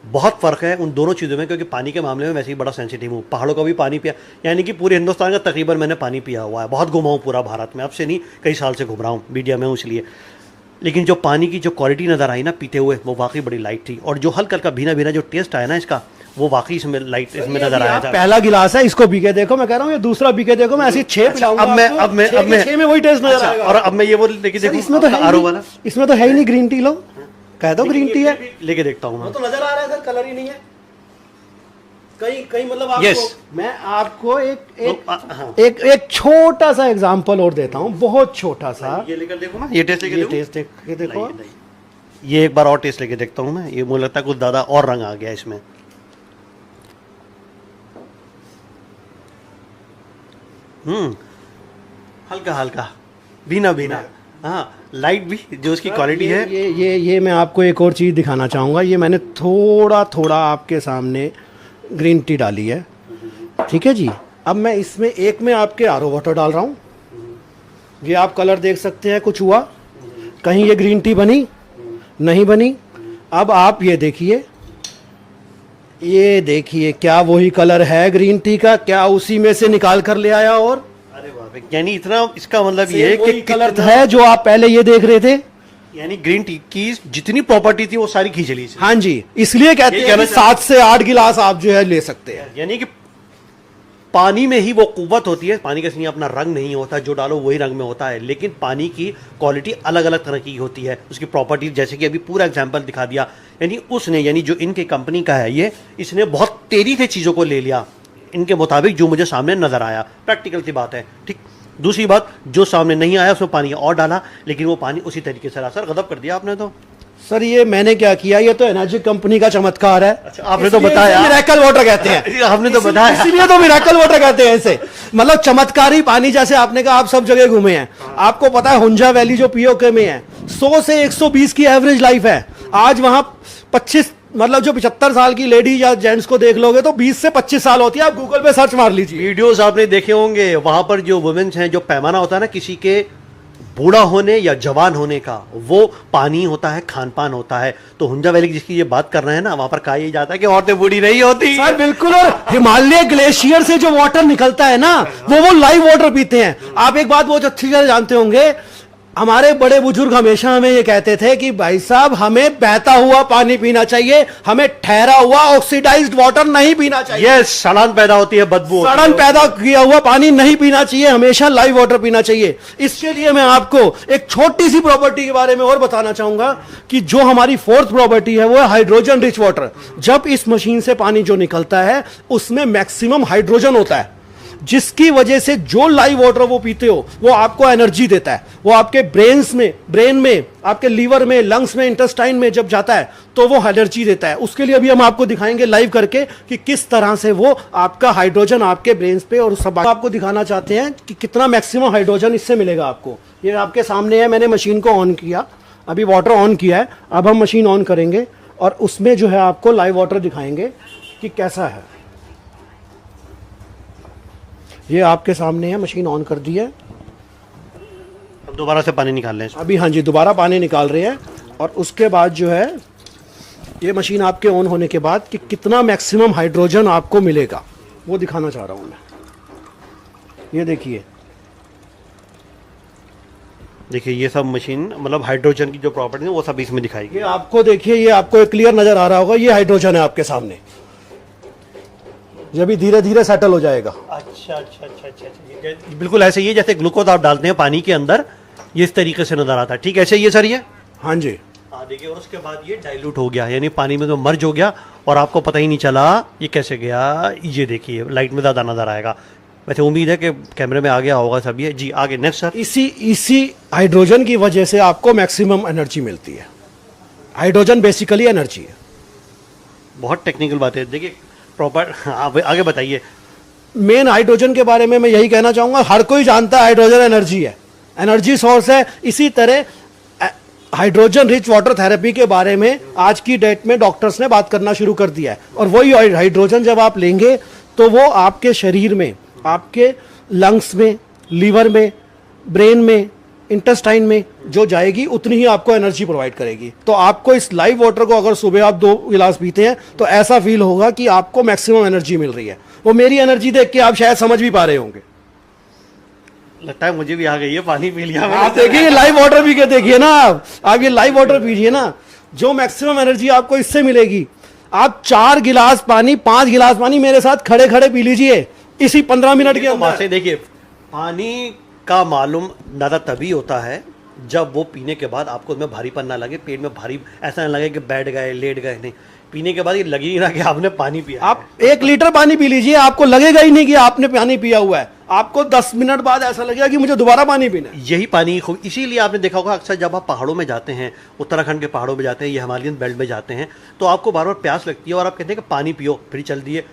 बहुत फ़र्क है उन दोनों चीज़ों में, क्योंकि पानी के मामले में वैसे ही बड़ा सेंसिटिव हूँ। पहाड़ों का भी पानी पिया, यानी कि पूरे हिंदुस्तान का तकरीबन मैंने पानी पिया हुआ है। बहुत घुमा हूँ पूरा भारत में, अब से नहीं कई साल से घूम रहा हूँ, मीडिया में हूँ इसलिए। लेकिन जो पानी की जो क्वालिटी नज़र आई ना पीते हुए, वो वाकई बड़ी लाइट थी। और जो हल्का हल्का भीना भीना जो टेस्ट आया ना इसका, वो वाकई इसमें लाइट इसमें नजर आया था। पहला गिलास है, इसको पी के देखो, मैं कह रहा हूँ ये दूसरा पी के देखो, मैं ऐसे 6 पिलाऊंगा। अब मैं 6 में वही टेस्ट नजर आएगा। और अब मैं ये वो लेके देखूं, इसमें तो है आरओ वाला, इसमें तो है ही नहीं ग्रीन टी। लो कह दो ग्रीन टी है, लेके देखता हूँ वो मैं। तो नजर आ रहा है सर, कलर ही नहीं है कहीं मतलब आपको। Yes. मैं आपको हाँ। एक छोटा सा एग्जांपल और देता हूँ, बहुत छोटा सा। ये लेकर देखो ना, ये टेस्ट लेके देखो। टेस्ट ये देखो, ये एक बार और टेस्ट लेके देखता हूँ मैं। ये मुझे लगता है कुछ ज़्यादा और रंग आ गया इसमें। हल्का हल्का भीना भीना, हाँ लाइट भी, जो उसकी क्वालिटी है। ये मैं आपको एक और चीज़ दिखाना चाहूँगा। ये मैंने थोड़ा आपके सामने ग्रीन टी डाली है, ठीक है जी। अब मैं इसमें एक में आपके आरओ वाटर डाल रहा हूँ। ये आप कलर देख सकते हैं, कुछ हुआ कहीं ये ग्रीन टी बनी नहीं बनी। अब आप ये देखिए क्या वही कलर है ग्रीन टी का, क्या उसी में से निकाल कर ले आया। और अरे वाह, यानी इतना, इसका मतलब ये है कि कलर है जो आप पहले ये देख रहे थे, यानी ग्रीन टी की जितनी प्रॉपर्टी थी वो सारी खींच ली। हाँ जी, इसलिए कहते हैं कि 7 से 8 गिलास आप जो है ले सकते हैं। यानी कि पानी में ही वो कुव्वत होती है। पानी का इसलिए अपना रंग नहीं होता, जो डालो वही रंग में होता है, लेकिन पानी की क्वालिटी अलग अलग तरह की होती है, उसकी प्रॉपर्टी, जैसे कि अभी पूरा एग्जांपल दिखा दिया। यानी उसने, यानी जो इनके कंपनी का है ये, इसने बहुत तेजी से चीज़ों को ले लिया इनके मुताबिक, जो मुझे सामने नजर आया। प्रैक्टिकल सी बात है, ठीक। दूसरी बात, जो सामने नहीं आया उसमें पानी और डाला, लेकिन वो पानी उसी तरीके से रहा। सर गजब कर दिया आपने तो। सर ये मैंने क्या किया, ये तो एनर्जी कंपनी का चमत्कार है। अच्छा, आपने तो बताया, मिरेकल वाटर कहते हैं। आपने तो बताया, इसलिए तो मिरेकल वाटर कहते हैं इसे, मतलब चमत्कारी पानी। जैसे आपने कहा आप सब जगह घूमे हैं, आपको पता है हुंजा वैली जो पीओके में है, 100 से 120 की एवरेज लाइफ है। आज वहां 25, मतलब जो 75 साल की लेडी या जेंट्स को देख लोगे तो 20 से 25 साल होती है। आप गूगल पे सर्च मार लीजिए, वीडियोस आपने देखे होंगे। वहां पर जो वुमेन्स हैं, जो पैमाना होता है ना किसी के बूढ़ा होने या जवान होने का, वो पानी होता है, खान पान होता है। तो हुंजा वैली जिसकी ये बात कर रहे हैं ना, वहां पर कहा यह जाता है कि औरतें बूढ़ी नहीं होती। सर बिल्कुल। और हिमालय ग्लेशियर से जो वाटर निकलता है ना, वो लाइव वाटर पीते हैं। आप एक बात बहुत अच्छी तरह जानते होंगे, हमारे बड़े बुजुर्ग हमेशा हमें ये कहते थे कि भाई साहब हमें बहता हुआ पानी पीना चाहिए, हमें ठहरा हुआ ऑक्सीडाइज्ड वाटर नहीं पीना चाहिए। यस, सड़न पैदा होती है, बदबू, सड़न पैदा किया हुआ पानी नहीं पीना चाहिए, हमेशा लाइव वाटर पीना चाहिए। इसके लिए मैं आपको एक छोटी सी प्रॉपर्टी के बारे में और बताना चाहूंगा कि जो हमारी 4th प्रॉपर्टी है वो है हाइड्रोजन रिच वाटर। जब इस मशीन से पानी जो निकलता है उसमें मैक्सिमम हाइड्रोजन होता है, जिसकी वजह से जो लाइव वाटर वो पीते हो वो आपको एनर्जी देता है। वो आपके ब्रेन में, आपके लीवर में, लंग्स में, इंटेस्टाइन में जब जाता है तो वो एनर्जी देता है। उसके लिए अभी हम आपको दिखाएंगे लाइव करके कि किस तरह से वो आपका हाइड्रोजन आपके ब्रेन पे और सब आपको दिखाना चाहते हैं कि कितना मैक्सिमम हाइड्रोजन इससे मिलेगा आपको। ये आपके सामने है, मैंने मशीन को ऑन किया, अभी वाटर ऑन किया है। अब हम मशीन ऑन करेंगे और उसमें जो है आपको लाइव वाटर दिखाएंगे कि कैसा है। ये आपके सामने है, मशीन ऑन कर दी है। अब दोबारा से पानी निकाल लें अभी। हाँ जी, दोबारा पानी निकाल रहे हैं। और उसके बाद जो है ये मशीन आपके ऑन होने के बाद कि कितना मैक्सिमम हाइड्रोजन आपको मिलेगा वो दिखाना चाह रहा हूँ मैं। ये देखिए, देखिए ये सब मशीन मतलब हाइड्रोजन की जो प्रॉपर्टी है वो सब इसमें दिखाई गई। ये आपको देखिए, ये आपको एक क्लियर नजर आ रहा होगा, ये हाइड्रोजन है आपके सामने, ये भी धीरे धीरे सेटल हो जाएगा। अच्छा अच्छा अच्छा अच्छा, ये बिल्कुल ऐसे ही है जैसे ग्लूकोज आप डालते हैं पानी के अंदर, ये इस तरीके से नजर आता है। ठीक ऐसे ही है सर ये। हाँ जी, हाँ देखिए, और उसके बाद ये डाइल्यूट हो गया, यानी पानी में तो मर्ज हो गया और आपको पता ही नहीं चला ये कैसे गया। ये देखिए लाइट में ज़्यादा नज़र आएगा, वैसे उम्मीद है कि कैमरे में आ गया होगा सब ये। जी आगे नेक्स्ट सर। इसी हाइड्रोजन की वजह से आपको मैक्सिमम एनर्जी मिलती है। हाइड्रोजन बेसिकली एनर्जी है। बहुत टेक्निकल बात है, देखिए प्रॉपर। आगे बताइए। मेन हाइड्रोजन के बारे में मैं यही कहना चाहूंगा, हर कोई जानता है हाइड्रोजन एनर्जी है, एनर्जी सोर्स है। इसी तरह हाइड्रोजन रिच वाटर थेरेपी के बारे में आज की डेट में डॉक्टर्स ने बात करना शुरू कर दिया है। और वही हाइड्रोजन जब आप लेंगे तो वो आपके शरीर में, आपके लंग्स में, लीवर में, ब्रेन में, इंटेस्टाइन में जो जाएगी उतनी ही आपको एनर्जी प्रोवाइड करेगी। तो आपको इस लाइव वाटर को अगर सुबह आप 2 गिलास पीते हैं तो ऐसा फील होगा कि आपको मैक्सिमम एनर्जी मिल रही है। वो मेरी एनर्जी देख के आप शायद समझ भी पा रहे होंगे। लगता है मुझे भी आ गई है, पानी पी लिया। आप देखिए लाइव वाटर पी के देखिए ना, आप ये लाइव वाटर पीजिए ना, जो मैक्सिमम एनर्जी आपको इससे मिलेगी। आप 4 गिलास पानी, 5 गिलास पानी मेरे साथ खड़े खड़े पी लीजिए इसी 15 मिनट के अंदर। देखिए पानी का मालूम दादा तभी होता है जब वो पीने के बाद आपको उसमें भारीपन ना लगे, पेट में भारी ऐसा ना लगे कि बैठ गए, लेट गए। नहीं, पीने के बाद ये लगे ही ना कि आपने पानी पिया। आप 1 लीटर पानी पी लीजिए, आपको लगेगा ही नहीं कि आपने पानी पिया हुआ है। आपको 10 मिनट बाद ऐसा लगेगा कि मुझे दोबारा पानी पीना है। यही पानी खूब, इसीलिए आपने देखा होगा अक्सर जब आप पहाड़ों में जाते हैं, उत्तराखंड के पहाड़ों में जाते हैं या हिमालयन बेल्ट में जाते हैं, तो आपको बार बार प्यास लगती है और आप कहते हैं कि पानी पियो, फिर चल दिए।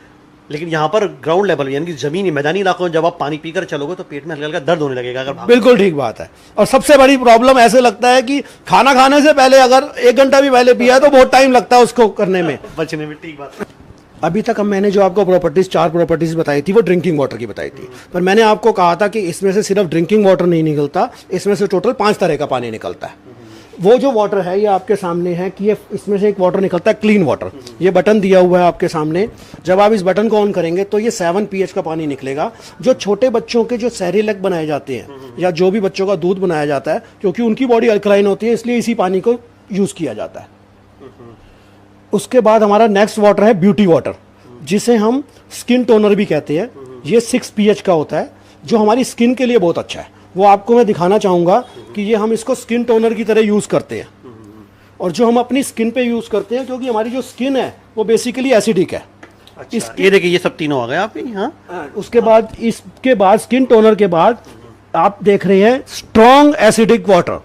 लेकिन यहाँ पर ग्राउंड लेवल यानी कि जमीनी मैदानी इलाकों में जब आप पानी पीकर चलोगे तो पेट में हल्का हल्का दर्द होने लगेगा अगर बिल्कुल ठीक बात है। और सबसे बड़ी प्रॉब्लम ऐसे लगता है कि खाना खाने से पहले अगर 1 घंटा भी पहले पिया है तो बहुत टाइम लगता है उसको करने में, बचने में। ठीक बात। अभी तक हम मैंने जो आपको प्रॉपर्टीज 4 प्रॉपर्टीज बताई थी वो ड्रिंकिंग वाटर की बताई थी, पर मैंने आपको कहा था कि इसमें से सिर्फ ड्रिंकिंग वाटर नहीं निकलता, इसमें से टोटल 5 तरह का पानी निकलता है। वो जो वाटर है ये आपके सामने है कि ये इसमें से एक वाटर निकलता है क्लीन वाटर। ये बटन दिया हुआ है आपके सामने, जब आप इस बटन को ऑन करेंगे तो ये 7 pH का पानी निकलेगा। जो छोटे बच्चों के जो सेरेलैक बनाए जाते हैं या जो भी बच्चों का दूध बनाया जाता है, क्योंकि उनकी बॉडी अल्कलाइन होती है इसलिए इसी पानी को यूज़ किया जाता है। उसके बाद हमारा नेक्स्ट वाटर है ब्यूटी वाटर, जिसे हम स्किन टोनर भी कहते हैं। ये 6 pH का होता है जो हमारी स्किन के लिए बहुत अच्छा है। वो आपको मैं दिखाना चाहूँगा कि ये हम इसको स्किन टोनर की तरह यूज़ करते हैं। और जो हम अपनी स्किन पे यूज़ करते हैं, क्योंकि हमारी जो स्किन है वो बेसिकली एसिडिक है। अच्छा, ये देखिए ये सब तीनों आ गए आपके यहाँ। उसके बाद इसके बाद स्किन टोनर के बाद आप देख रहे हैं स्ट्रॉन्ग एसिडिक वाटर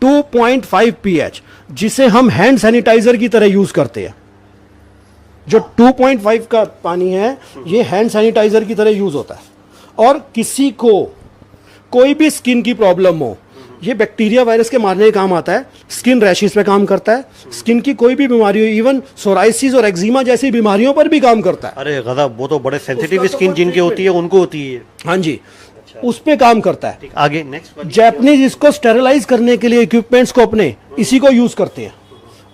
2.5 pH, जिसे हम हैंड सैनिटाइजर की तरह यूज़ करते हैं। जो 2.5 का पानी है ये हैंड सैनिटाइजर की तरह यूज़ होता है। और किसी को कोई भी स्किन की प्रॉब्लम हो, ये बैक्टीरिया वायरस के मारने के काम आता है। स्किन रैशेस पे काम करता है, स्किन की कोई भी बीमारी हो, इवन सोराइसिस और एक्जिमा जैसी बीमारियों पर भी काम करता है। अरे गजब, वो तो बड़े सेंसिटिव स्किन जिनकी होती है उनको होती है। हाँ जी, उस पे काम करता है। आगे नेक्स्ट। जैपनीज इसको स्टेरलाइज करने के लिए इक्विपमेंट्स को अपने इसी को यूज करते हैं।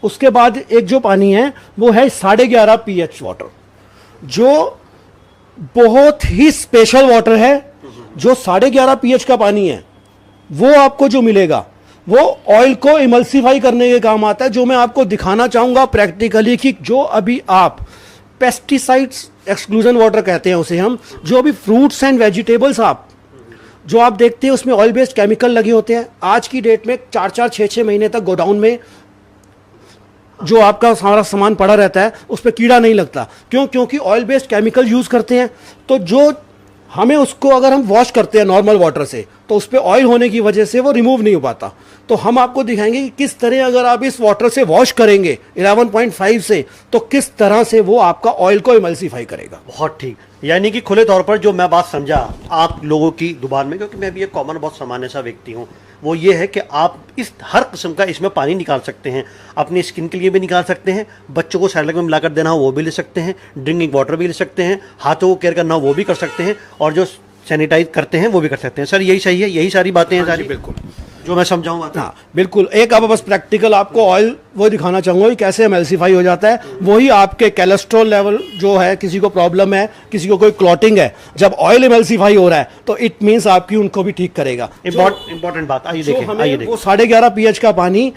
उसके बाद एक जो पानी है वो है 11.5 pH वाटर, जो बहुत ही स्पेशल वाटर है। जो 11.5 pH का पानी है वो आपको जो मिलेगा वो ऑयल को इमल्सिफाई करने के काम आता है। जो मैं आपको दिखाना चाहूंगा प्रैक्टिकली कि जो अभी आप पेस्टिसाइड्स एक्सक्लूजन वाटर कहते हैं उसे हम, जो अभी फ्रूट्स एंड वेजिटेबल्स आप जो आप देखते हैं उसमें ऑयल बेस्ड केमिकल लगे होते हैं। आज की डेट में 4-4, 6-6 महीने तक गोडाउन में जो आपका सारा सामान पड़ा रहता है उस पर कीड़ा नहीं लगता। क्यों? क्योंकि ऑयल बेस्ड केमिकल यूज़ करते हैं। तो जो हमें उसको अगर हम वॉश करते हैं नॉर्मल वाटर से तो उस पर ऑयल होने की वजह से वो रिमूव नहीं हो पाता। तो हम आपको दिखाएंगे कि किस तरह अगर आप इस वाटर से वॉश करेंगे 11.5 से तो किस तरह से वो आपका ऑयल को इमल्सिफाई करेगा। बहुत ठीक, यानी कि खुले तौर पर जो मैं बात समझा आप लोगों की जुबान में, क्योंकि मैं भी एक कॉमन बहुत सामान्य सा व्यक्ति हूँ, वो ये है कि आप इस हर किस्म का इसमें पानी निकाल सकते हैं। अपनी स्किन के लिए भी निकाल सकते हैं, बच्चों को सैलड में मिलाकर देना हो वो भी ले सकते हैं, ड्रिंकिंग वाटर भी ले सकते हैं, हाथों को केयर करना हो वो भी कर सकते हैं, और जो सैनिटाइज करते हैं वो भी कर सकते हैं। सर यही सही है, यही सारी बातें हैं सारी। बिल्कुल। जो मैं समझाऊंगा। हाँ बिल्कुल, एक अब बस प्रैक्टिकल आपको ऑयल वो दिखाना चाहूंगा कि कैसे एमल्सिफाई हो जाता है। वही आपके कोलेस्ट्रॉल लेवल जो है, किसी को प्रॉब्लम है, किसी को कोई क्लॉटिंग है, जब ऑयल एमल्सिफाई हो रहा है तो इट मींस आपकी उनको भी ठीक करेगा। इंपॉर्टेंट बात, आइए देखें, आइए देखें। वो 11.5 pH का पानी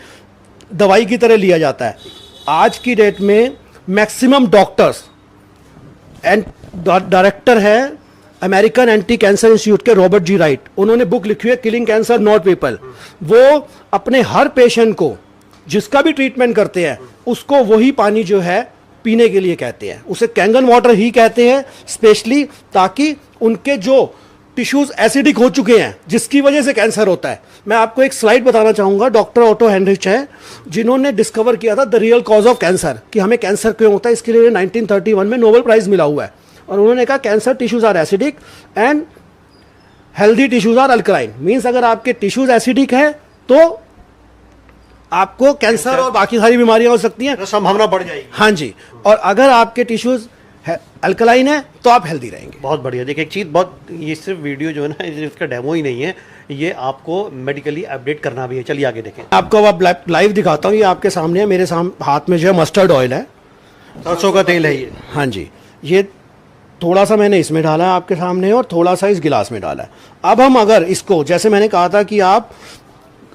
दवाई की तरह लिया जाता है। आज की डेट में मैक्सिमम डॉक्टर्स एंड डायरेक्टर है अमेरिकन एंटी कैंसर इंस्टीट्यूट के रॉबर्ट जी राइट, उन्होंने बुक लिखी है किलिंग कैंसर नॉट पीपल। वो अपने हर पेशेंट को जिसका भी ट्रीटमेंट करते हैं उसको वही पानी जो है पीने के लिए कहते हैं, उसे कैंगन वाटर ही कहते हैं स्पेशली, ताकि उनके जो टिश्यूज एसिडिक हो चुके हैं जिसकी वजह से कैंसर होता है। मैं आपको एक स्लाइड बताना चाहूंगा, डॉक्टर ऑटो हेनरिच है जिन्होंने डिस्कवर किया था the real cause of cancer, कि हमें कैंसर क्यों होता है। इसके लिए 1931 में नोबेल प्राइज मिला हुआ है और उन्होंने कहा cancer tissues are acidic and healthy tissues are alkaline. Means अगर आपके टिश्यूज एसिडिक है तो आपको कैंसर और बाकी सारी बीमारियां हो सकती हैं, संभावना बढ़ जाएगी। हाँ जी, और अगर आपके टिश्यूज अल्कलाइन है तो आप हेल्दी रहेंगे। बहुत बढ़िया। देखिए एक चीज़, बहुत, ये सिर्फ वीडियो जो है ना, इसका डेमो ही नहीं है, ये आपको मेडिकली अपडेट करना भी है। चलिए आगे देखें। आपको अब लाइव दिखाता हूँ। ये आपके सामने है, मेरे हाथ में जो है मस्टर्ड ऑयल है, सरसों का तेल है ये। हाँ जी, ये थोड़ा सा मैंने इसमें डाला है आपके सामने और थोड़ा सा इस गिलास में डाला है। अब हम अगर इसको, जैसे मैंने कहा था कि आप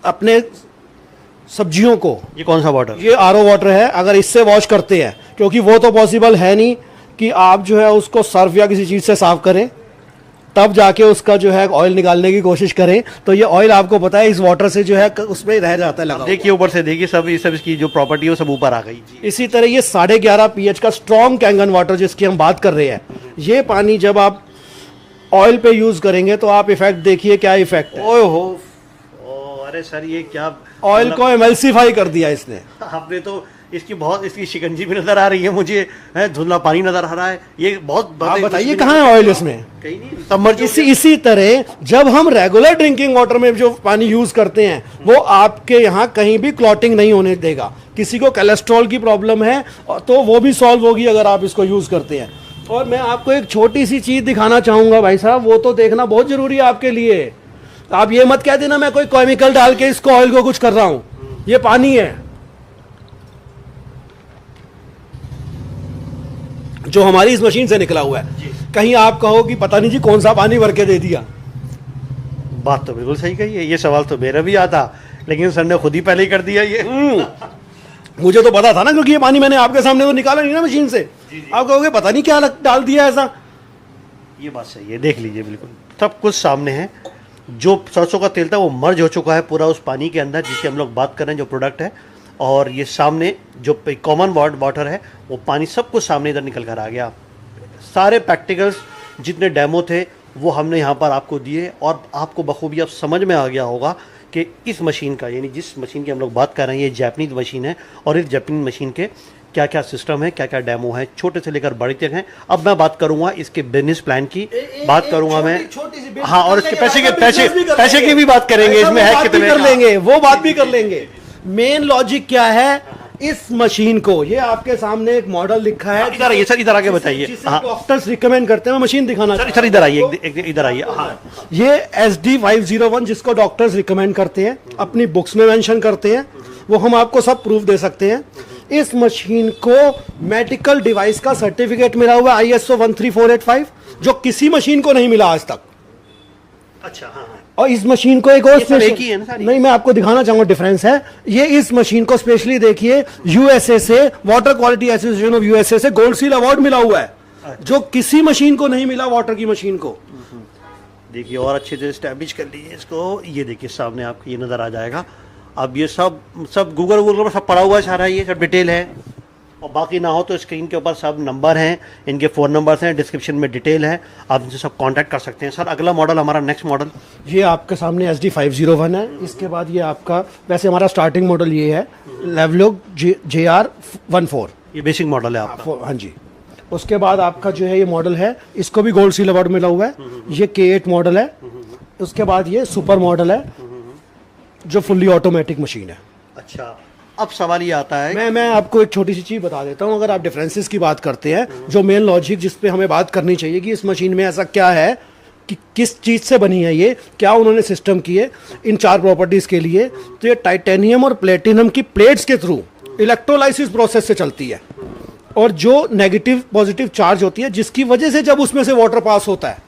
अपने सब्जियों को, ये कौन सा वाटर? ये आरओ वाटर है, अगर इससे वॉश करते हैं, क्योंकि वो तो पॉसिबल है नहीं कि आप जो है उसको सर्फ या किसी चीज़ से साफ करें तब जाके उसका जो है ऑयल निकालने की कोशिश करें, तो ये ऑयल आपको पता है इस वाटर से जो है उसमें रह जाता है लगा। देखिए ऊपर से देखिए, सब इसकी जो प्रॉपर्टी है वो सब ऊपर आ गई। इसी तरह ये 11.5 pH का स्ट्रॉन्ग कैंगन वाटर जिसकी हम बात कर रहे हैं, ये पानी जब आप ऑयल पे यूज करेंगे तो आप इफेक्ट देखिए क्या इफेक्ट है। ओए हो, अरे सर ये क्या, ऑयल को एमल्सिफाई कर दिया इसने। आपने तो इसकी शिकंजी भी नजर आ रही है मुझे, धुंधला पानी नजर आ रहा है। ये बहुत, आप बताइए कहाँ है ऑयल इसमें? कहीं नहीं। इसी तरह जब हम रेगुलर ड्रिंकिंग वाटर में जो पानी यूज करते हैं वो आपके यहाँ कहीं भी क्लॉटिंग नहीं होने देगा। किसी को कोलेस्ट्रॉल की प्रॉब्लम है तो वो भी सॉल्व होगी अगर आप इसको यूज करते हैं। और मैं आपको एक छोटी सी चीज दिखाना चाहूंगा भाई साहब, वो तो देखना बहुत जरूरी है आपके लिए। आप ये मत कह देना मैं कोई केमिकल डाल के इसको ऑयल को कुछ कर रहा हूं, ये पानी है जो हमारी इस मशीन से निकला हुआ है। कहीं आप कहो कि पता नहीं जी कौन सा पानी भर के दे दिया। बात तो बिल्कुल सही कही है, ये सवाल तो मेरा भी आता, लेकिन सर ने खुद ही पहले ही कर दिया ये। मुझे तो पता था ना, क्योंकि ये पानी मैंने आपके सामने तो निकाला नहीं ना मशीन से। आप कहोगे पता नहीं क्या डाल दिया ऐसा। ये बात सही है, देख लीजिए बिल्कुल सब कुछ सामने है। जो सरसों का तेल था वो मर्ज हो चुका है पूरा उस पानी के अंदर जिससे हम लोग बात कर रहे हैं, जो प्रोडक्ट है। और ये सामने जो कॉमन वाटर है वो पानी सब कुछ सामने इधर निकल कर आ गया। सारे प्रैक्टिकल्स जितने डेमो थे वो हमने यहाँ पर आपको दिए और आपको बखूबी अब समझ में आ गया होगा कि इस मशीन का, यानी जिस मशीन की हम लोग बात कर रहे हैं, ये जापानीज मशीन है और इस जापानीज मशीन के क्या क्या सिस्टम है, क्या क्या डेमो है, छोटे से लेकर बड़े तक हैं। अब मैं बात करूंगा इसके बिजनेस प्लान की, बात करूंगा मैं, हाँ, और इसके पैसे की भी बात करेंगे, इसमें है कितने कर लेंगे, वो बात भी कर लेंगे। मेन लॉजिक क्या है इस मशीन को, ये आपके सामने एक मॉडल लिखा है। इधर आइए सर, इधर आके बताइए। डॉक्टर्स रिकमेंड करते हैं, मैं मशीन दिखाना सर इधर आइए, इधर आइए। ये SD501 जिसको डॉक्टर्स रिकमेंड करते हैं, अपनी बुक्स में मेंशन करते हैं, वो हम आपको सब प्रूफ दे सकते हैं। इस मशीन को मेडिकल डिवाइस का सर्टिफिकेट मिला हुआ है ISO 13485, जो किसी मशीन को नहीं मिला आज तक। अच्छा, हाँ। और इस मशीन को एक और नहीं, मैं आपको दिखाना चाहूंगा डिफरेंस है। ये इस मशीन को स्पेशली देखिए, USA से, water quality association of USA से गोल्ड सील अवार्ड मिला हुआ है, जो किसी मशीन को नहीं मिला, वाटर की मशीन को। देखिए और अच्छे से एस्टैब्लिश कर लीजिए इसको। ये देखिए सामने आपको ये नजर आ जाएगा। अब ये सब गूगल पर सब पड़ा हुआ है सारा, ये सब डिटेल है। और बाकी ना हो तो स्क्रीन के ऊपर सब नंबर हैं, इनके फ़ोन नंबर्स हैं, डिस्क्रिप्शन में डिटेल है, आप इनसे सब कांटेक्ट कर सकते हैं। सर अगला मॉडल, हमारा नेक्स्ट मॉडल ये आपके सामने SD501 है। इसके बाद ये आपका, वैसे हमारा स्टार्टिंग मॉडल ये है लेवलॉग JR14, ये बेसिक मॉडल है आपका। हाँ जी। उसके बाद आपका जो है ये मॉडल है, इसको भी गोल्ड सील अवार्ड मिला हुआ है, ये K8 मॉडल है। उसके बाद ये सुपर मॉडल है जो फुल्ली ऑटोमेटिक मशीन है। अच्छा, अब सवाल ये आता है, मैं आपको एक छोटी सी चीज बता देता हूँ। अगर आप डिफरेंसेस की बात करते हैं, जो मेन लॉजिक जिस पे हमें बात करनी चाहिए कि इस मशीन में ऐसा क्या है कि किस चीज़ से बनी है ये, क्या उन्होंने सिस्टम किए इन 4 प्रॉपर्टीज़ के लिए। तो ये टाइटेनियम और प्लेटिनम की प्लेट्स के थ्रू इलेक्ट्रोलाइसिस प्रोसेस से चलती है, और जो नेगेटिव पॉजिटिव चार्ज होती है जिसकी वजह से जब उसमें से वाटर पास होता है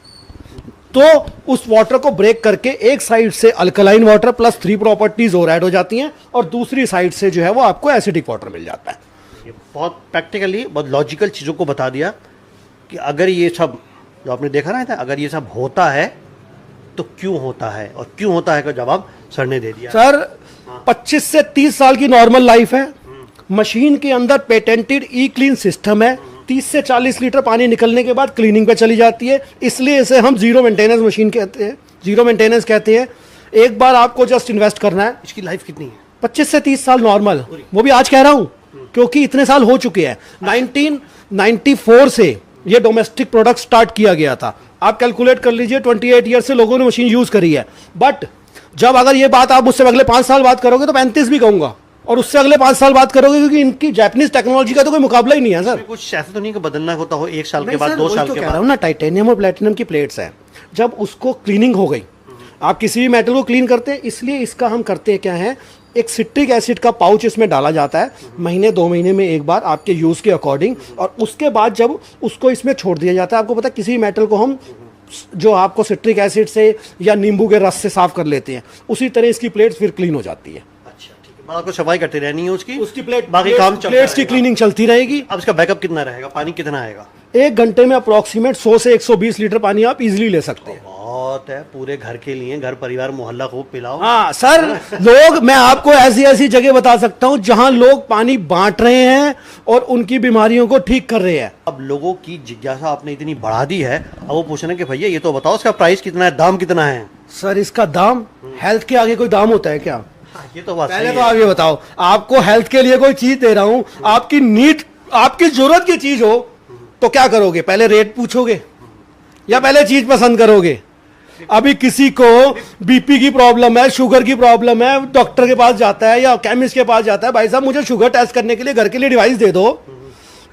तो उस वाटर को ब्रेक करके एक साइड से अल्कलाइन वाटर प्लस 3 प्रॉपर्टीज और ऐड हो जाती हैं, और दूसरी साइड से जो है वो आपको एसिडिक वाटर मिल जाता है। ये बहुत प्रैक्टिकली बहुत लॉजिकल चीज़ों को बता दिया कि अगर ये सब जो आपने देखा ना था, अगर ये सब होता है तो क्यों होता है, और क्यों होता है का जवाब सर ने दे दिया। सर 25 से 30 साल की नॉर्मल लाइफ है, मशीन के अंदर पेटेंटेड ई क्लीन सिस्टम है, 30 से 40 लीटर पानी निकलने के बाद क्लीनिंग पे चली जाती है, इसलिए इसे हम जीरो मेंटेनेंस मशीन कहते हैं, जीरो मेंटेनेंस कहते हैं। एक बार आपको जस्ट इन्वेस्ट करना है। इसकी लाइफ कितनी है? 25 से 30 साल नॉर्मल, वो भी आज कह रहा हूं क्योंकि इतने साल हो चुके हैं। 1994 से ये डोमेस्टिक प्रोडक्ट स्टार्ट किया गया था, आप कैलकुलेट कर लीजिए 28 ईयर से लोगों ने मशीन यूज करी है। बट जब अगर ये बात आप मुझसे अगले 5 साल बात करोगे तो 35 भी कहूंगा, और उससे अगले 5 साल बात करोगे, क्योंकि इनकी जापानीज टेक्नोलॉजी का तो कोई मुकाबला ही नहीं है सर। कुछ ऐसा तो नहीं कि बदलना होता हो 1 साल के बाद, 2 साल के बाद। ना टाइटेनियम और प्लेटिनम की प्लेट्स हैं, जब उसको क्लीनिंग हो गई, आप किसी भी मेटल को क्लीन करते हैं, इसलिए इसका हम करते हैं क्या है, एक सिट्रिक एसिड का पाउच इसमें डाला जाता है, महीने 2 महीने में एक बार आपके यूज़ के अकॉर्डिंग, और उसके बाद जब उसको इसमें छोड़ दिया जाता है। आपको पता है किसी मेटल को हम जो आपको सिट्रिक एसिड से या नींबू के रस से साफ कर लेते हैं, उसी तरह इसकी प्लेट्स फिर क्लीन हो जाती है। अच्छा ठीक है, आपको सफाई करते रहनी है उसकी प्लेट, बाकी काम प्लेट्स की क्लीनिंग चलती रहेगी। अब इसका बैकअप कितना रहेगा, पानी कितना आएगा? 1 घंटे में अप्रोक्सीमेट 100 से 120 लीटर पानी आप इजीली ले सकते हैं। बहुत है, पूरे घर के लिए, घर परिवार मोहल्ला खूब पिलाओ। हाँ सर, लोग, मैं आपको ऐसी ऐसी जगह बता सकता हूँ जहां लोग पानी बांट रहे हैं और उनकी बीमारियों को ठीक कर रहे हैं। अब लोगों की जिज्ञासा आपने इतनी बढ़ा दी है, अब वो पूछ रहे हैं कि भैया ये तो बताओ इसका प्राइस कितना है, दाम कितना है? सर इसका दाम, हेल्थ के आगे कोई दाम होता है क्या? ये तो बात पहले तो आप ये बताओ, आपको हेल्थ के लिए कोई चीज दे रहा हूं, आपकी नीड, आपकी जरूरत की चीज हो तो क्या करोगे? पहले रेट पूछोगे या पहले चीज पसंद करोगे? अभी किसी को बीपी की प्रॉब्लम है, शुगर की प्रॉब्लम है, डॉक्टर के पास जाता है या केमिस्ट के पास जाता है, भाई साहब मुझे शुगर टेस्ट करने के लिए घर के लिए डिवाइस दे दो,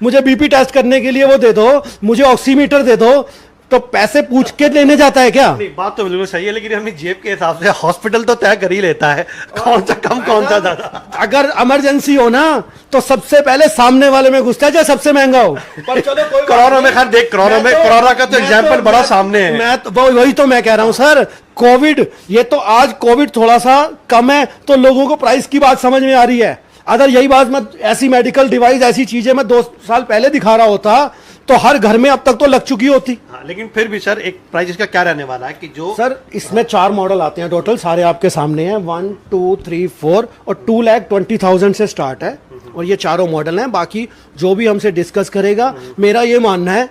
मुझे बीपी टेस्ट करने के लिए वो दे दो, मुझे ऑक्सीमीटर दे दो, तो पैसे पूछ के लेने जाता है क्या? नहीं, बात तो बिल्कुल सही है, लेकिन अपनी जेब के हिसाब से हॉस्पिटल तो तय कर ही लेता है कौन सा कम कौन सा ज्यादा। अगर इमरजेंसी हो ना तो सबसे पहले सामने वाले में घुसता है चाहे सबसे महंगा हो। पर चलो कोई करोड़ों में, खैर देख करोड़ों में, कोरोना का तो एग्जाम्पल बड़ा सामने है। मैं तो वही तो मैं कह रहा हूं सर, कोविड, ये तो आज कोविड थोड़ा सा कम है तो लोगों को प्राइस की बात समझ में आ रही है। अगर यही बात मैं ऐसी मेडिकल डिवाइस, ऐसी चीजें मैं 2 साल पहले दिखा रहा होता तो हर घर में अब तक तो लग चुकी होती। हाँ, लेकिन फिर भी सर एक प्राइस इसका क्या रहने वाला है कि जो सर इसमें 4 मॉडल आते हैं टोटल, सारे आपके सामने हैं, 1, 2, 3, 4 और 2,20,000 से स्टार्ट है, और ये चारों मॉडल हैं। बाकी जो भी हमसे डिस्कस करेगा, मेरा ये मानना है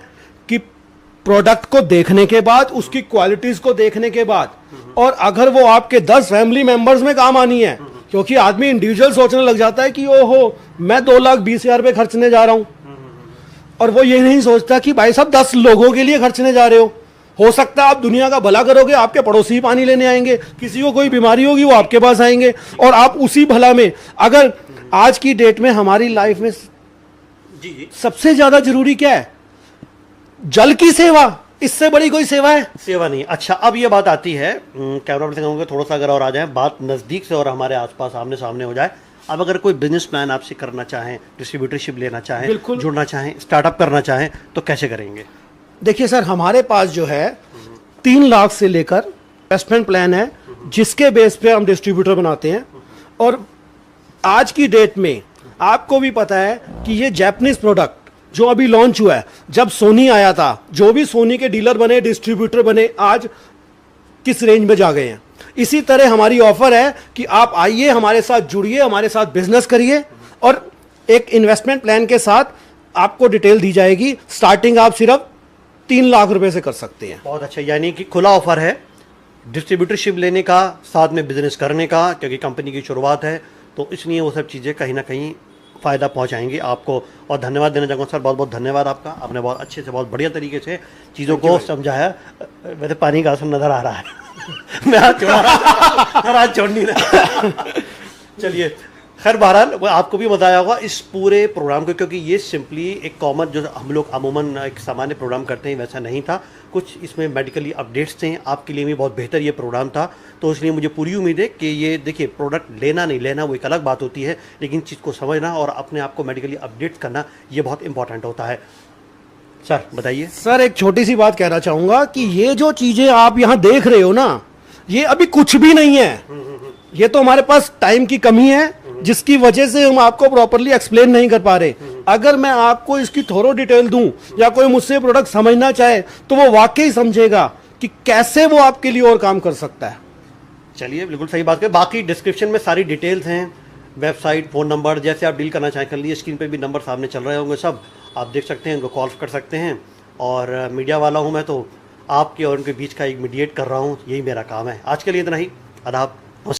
कि प्रोडक्ट को देखने के बाद, उसकी क्वालिटीज को देखने के बाद, और अगर वो आपके 10 फैमिली मेंबर्स में काम आनी है, क्योंकि आदमी इंडिविजुअल सोचने लग जाता है कि ओहो मैं 2,20,000 रुपए खर्चने जा रहा हूं, और वो ये नहीं सोचता कि भाई साहब 10 लोगों के लिए खर्चने जा रहे हो सकता है आप दुनिया का भला करोगे, आपके पड़ोसी ही पानी लेने आएंगे, किसी को कोई बीमारी होगी वो आपके पास आएंगे, और आप उसी भला में, अगर आज की डेट में हमारी लाइफ में जी सबसे ज्यादा जरूरी क्या है? जल की सेवा, इससे बड़ी कोई सेवा है? सेवा नहीं। अच्छा, अब ये बात आती है, कैमरा पर से कहूँगा थोड़ा सा अगर और आ जाए, बात नज़दीक से और हमारे आसपास आमने सामने हो जाए। अब अगर कोई बिजनेस प्लान आपसे करना चाहें, डिस्ट्रीब्यूटरशिप लेना चाहें, बिल्कुल जुड़ना चाहें, स्टार्टअप करना चाहें, तो कैसे करेंगे? देखिए सर, हमारे पास जो है 3 लाख से लेकर इन्वेस्टमेंट प्लान है, जिसके बेस पे हम डिस्ट्रीब्यूटर बनाते हैं। और आज की डेट में आपको भी पता है कि ये जापानीज प्रोडक्ट जो अभी लॉन्च हुआ है, जब सोनी आया था, जो भी सोनी के डीलर बने, डिस्ट्रीब्यूटर बने, आज किस रेंज में जा गए हैं। इसी तरह हमारी ऑफर है कि आप आइए, हमारे साथ जुड़िए, हमारे साथ बिजनेस करिए, और एक इन्वेस्टमेंट प्लान के साथ आपको डिटेल दी जाएगी। स्टार्टिंग आप सिर्फ 3 लाख रुपए से कर सकते हैं। बहुत अच्छा, यानी कि खुला ऑफर है डिस्ट्रीब्यूटरशिप लेने का, साथ में बिजनेस करने का, क्योंकि कंपनी की शुरुआत है, तो इसलिए वो सब चीज़ें कहीं ना कहीं फ़ायदा पहुंचाएंगी आपको। और धन्यवाद देना चाहूँगा सर, बहुत बहुत धन्यवाद आपका, आपने बहुत अच्छे से, बहुत बढ़िया तरीके से चीज़ों को समझाया। वैसे पानी का असर नज़र आ रहा है मैं हाथ छोड़ नहीं रहा। चलिए, खैर बहरहाल वो आपको भी मज़ा आया होगा इस पूरे प्रोग्राम को, क्योंकि ये सिंपली एक कॉमन जो हम लोग अमूमन एक सामान्य प्रोग्राम करते हैं वैसा नहीं था। कुछ इसमें मेडिकली अपडेट्स थे, आपके लिए भी बहुत बेहतर ये प्रोग्राम था। तो इसलिए मुझे पूरी उम्मीद है कि ये देखिए, प्रोडक्ट लेना नहीं लेना वो एक अलग बात होती है, लेकिन चीज़ को समझना और अपने आप को मेडिकली अपडेट्स करना ये बहुत इंपॉर्टेंट होता है। सर बताइए। सर एक छोटी सी बात कहना चाहूंगा कि ये जो चीजें आप यहाँ देख रहे हो ना, ये अभी कुछ भी नहीं है। ये तो हमारे पास टाइम की कमी है जिसकी वजह से हम आपको प्रॉपरली एक्सप्लेन नहीं कर पा रहे। अगर मैं आपको इसकी थोरो डिटेल दूं या कोई मुझसे प्रोडक्ट समझना चाहे तो वो वाकई समझेगा कि कैसे वो आपके लिए और काम कर सकता है। चलिए, बिल्कुल सही बात है। बाकी डिस्क्रिप्शन में सारी डिटेल्स हैं, वेबसाइट, फ़ोन नंबर, जैसे आप डील करना चाहें कर लीजिए। स्क्रीन पे भी नंबर सामने चल रहे होंगे, सब आप देख सकते हैं, उनको कॉल कर सकते हैं। और मीडिया वाला हूँ मैं, तो आपके और उनके बीच का एक मीडिएट कर रहा हूँ, यही मेरा काम है। आज के लिए इतना ही, आदाब।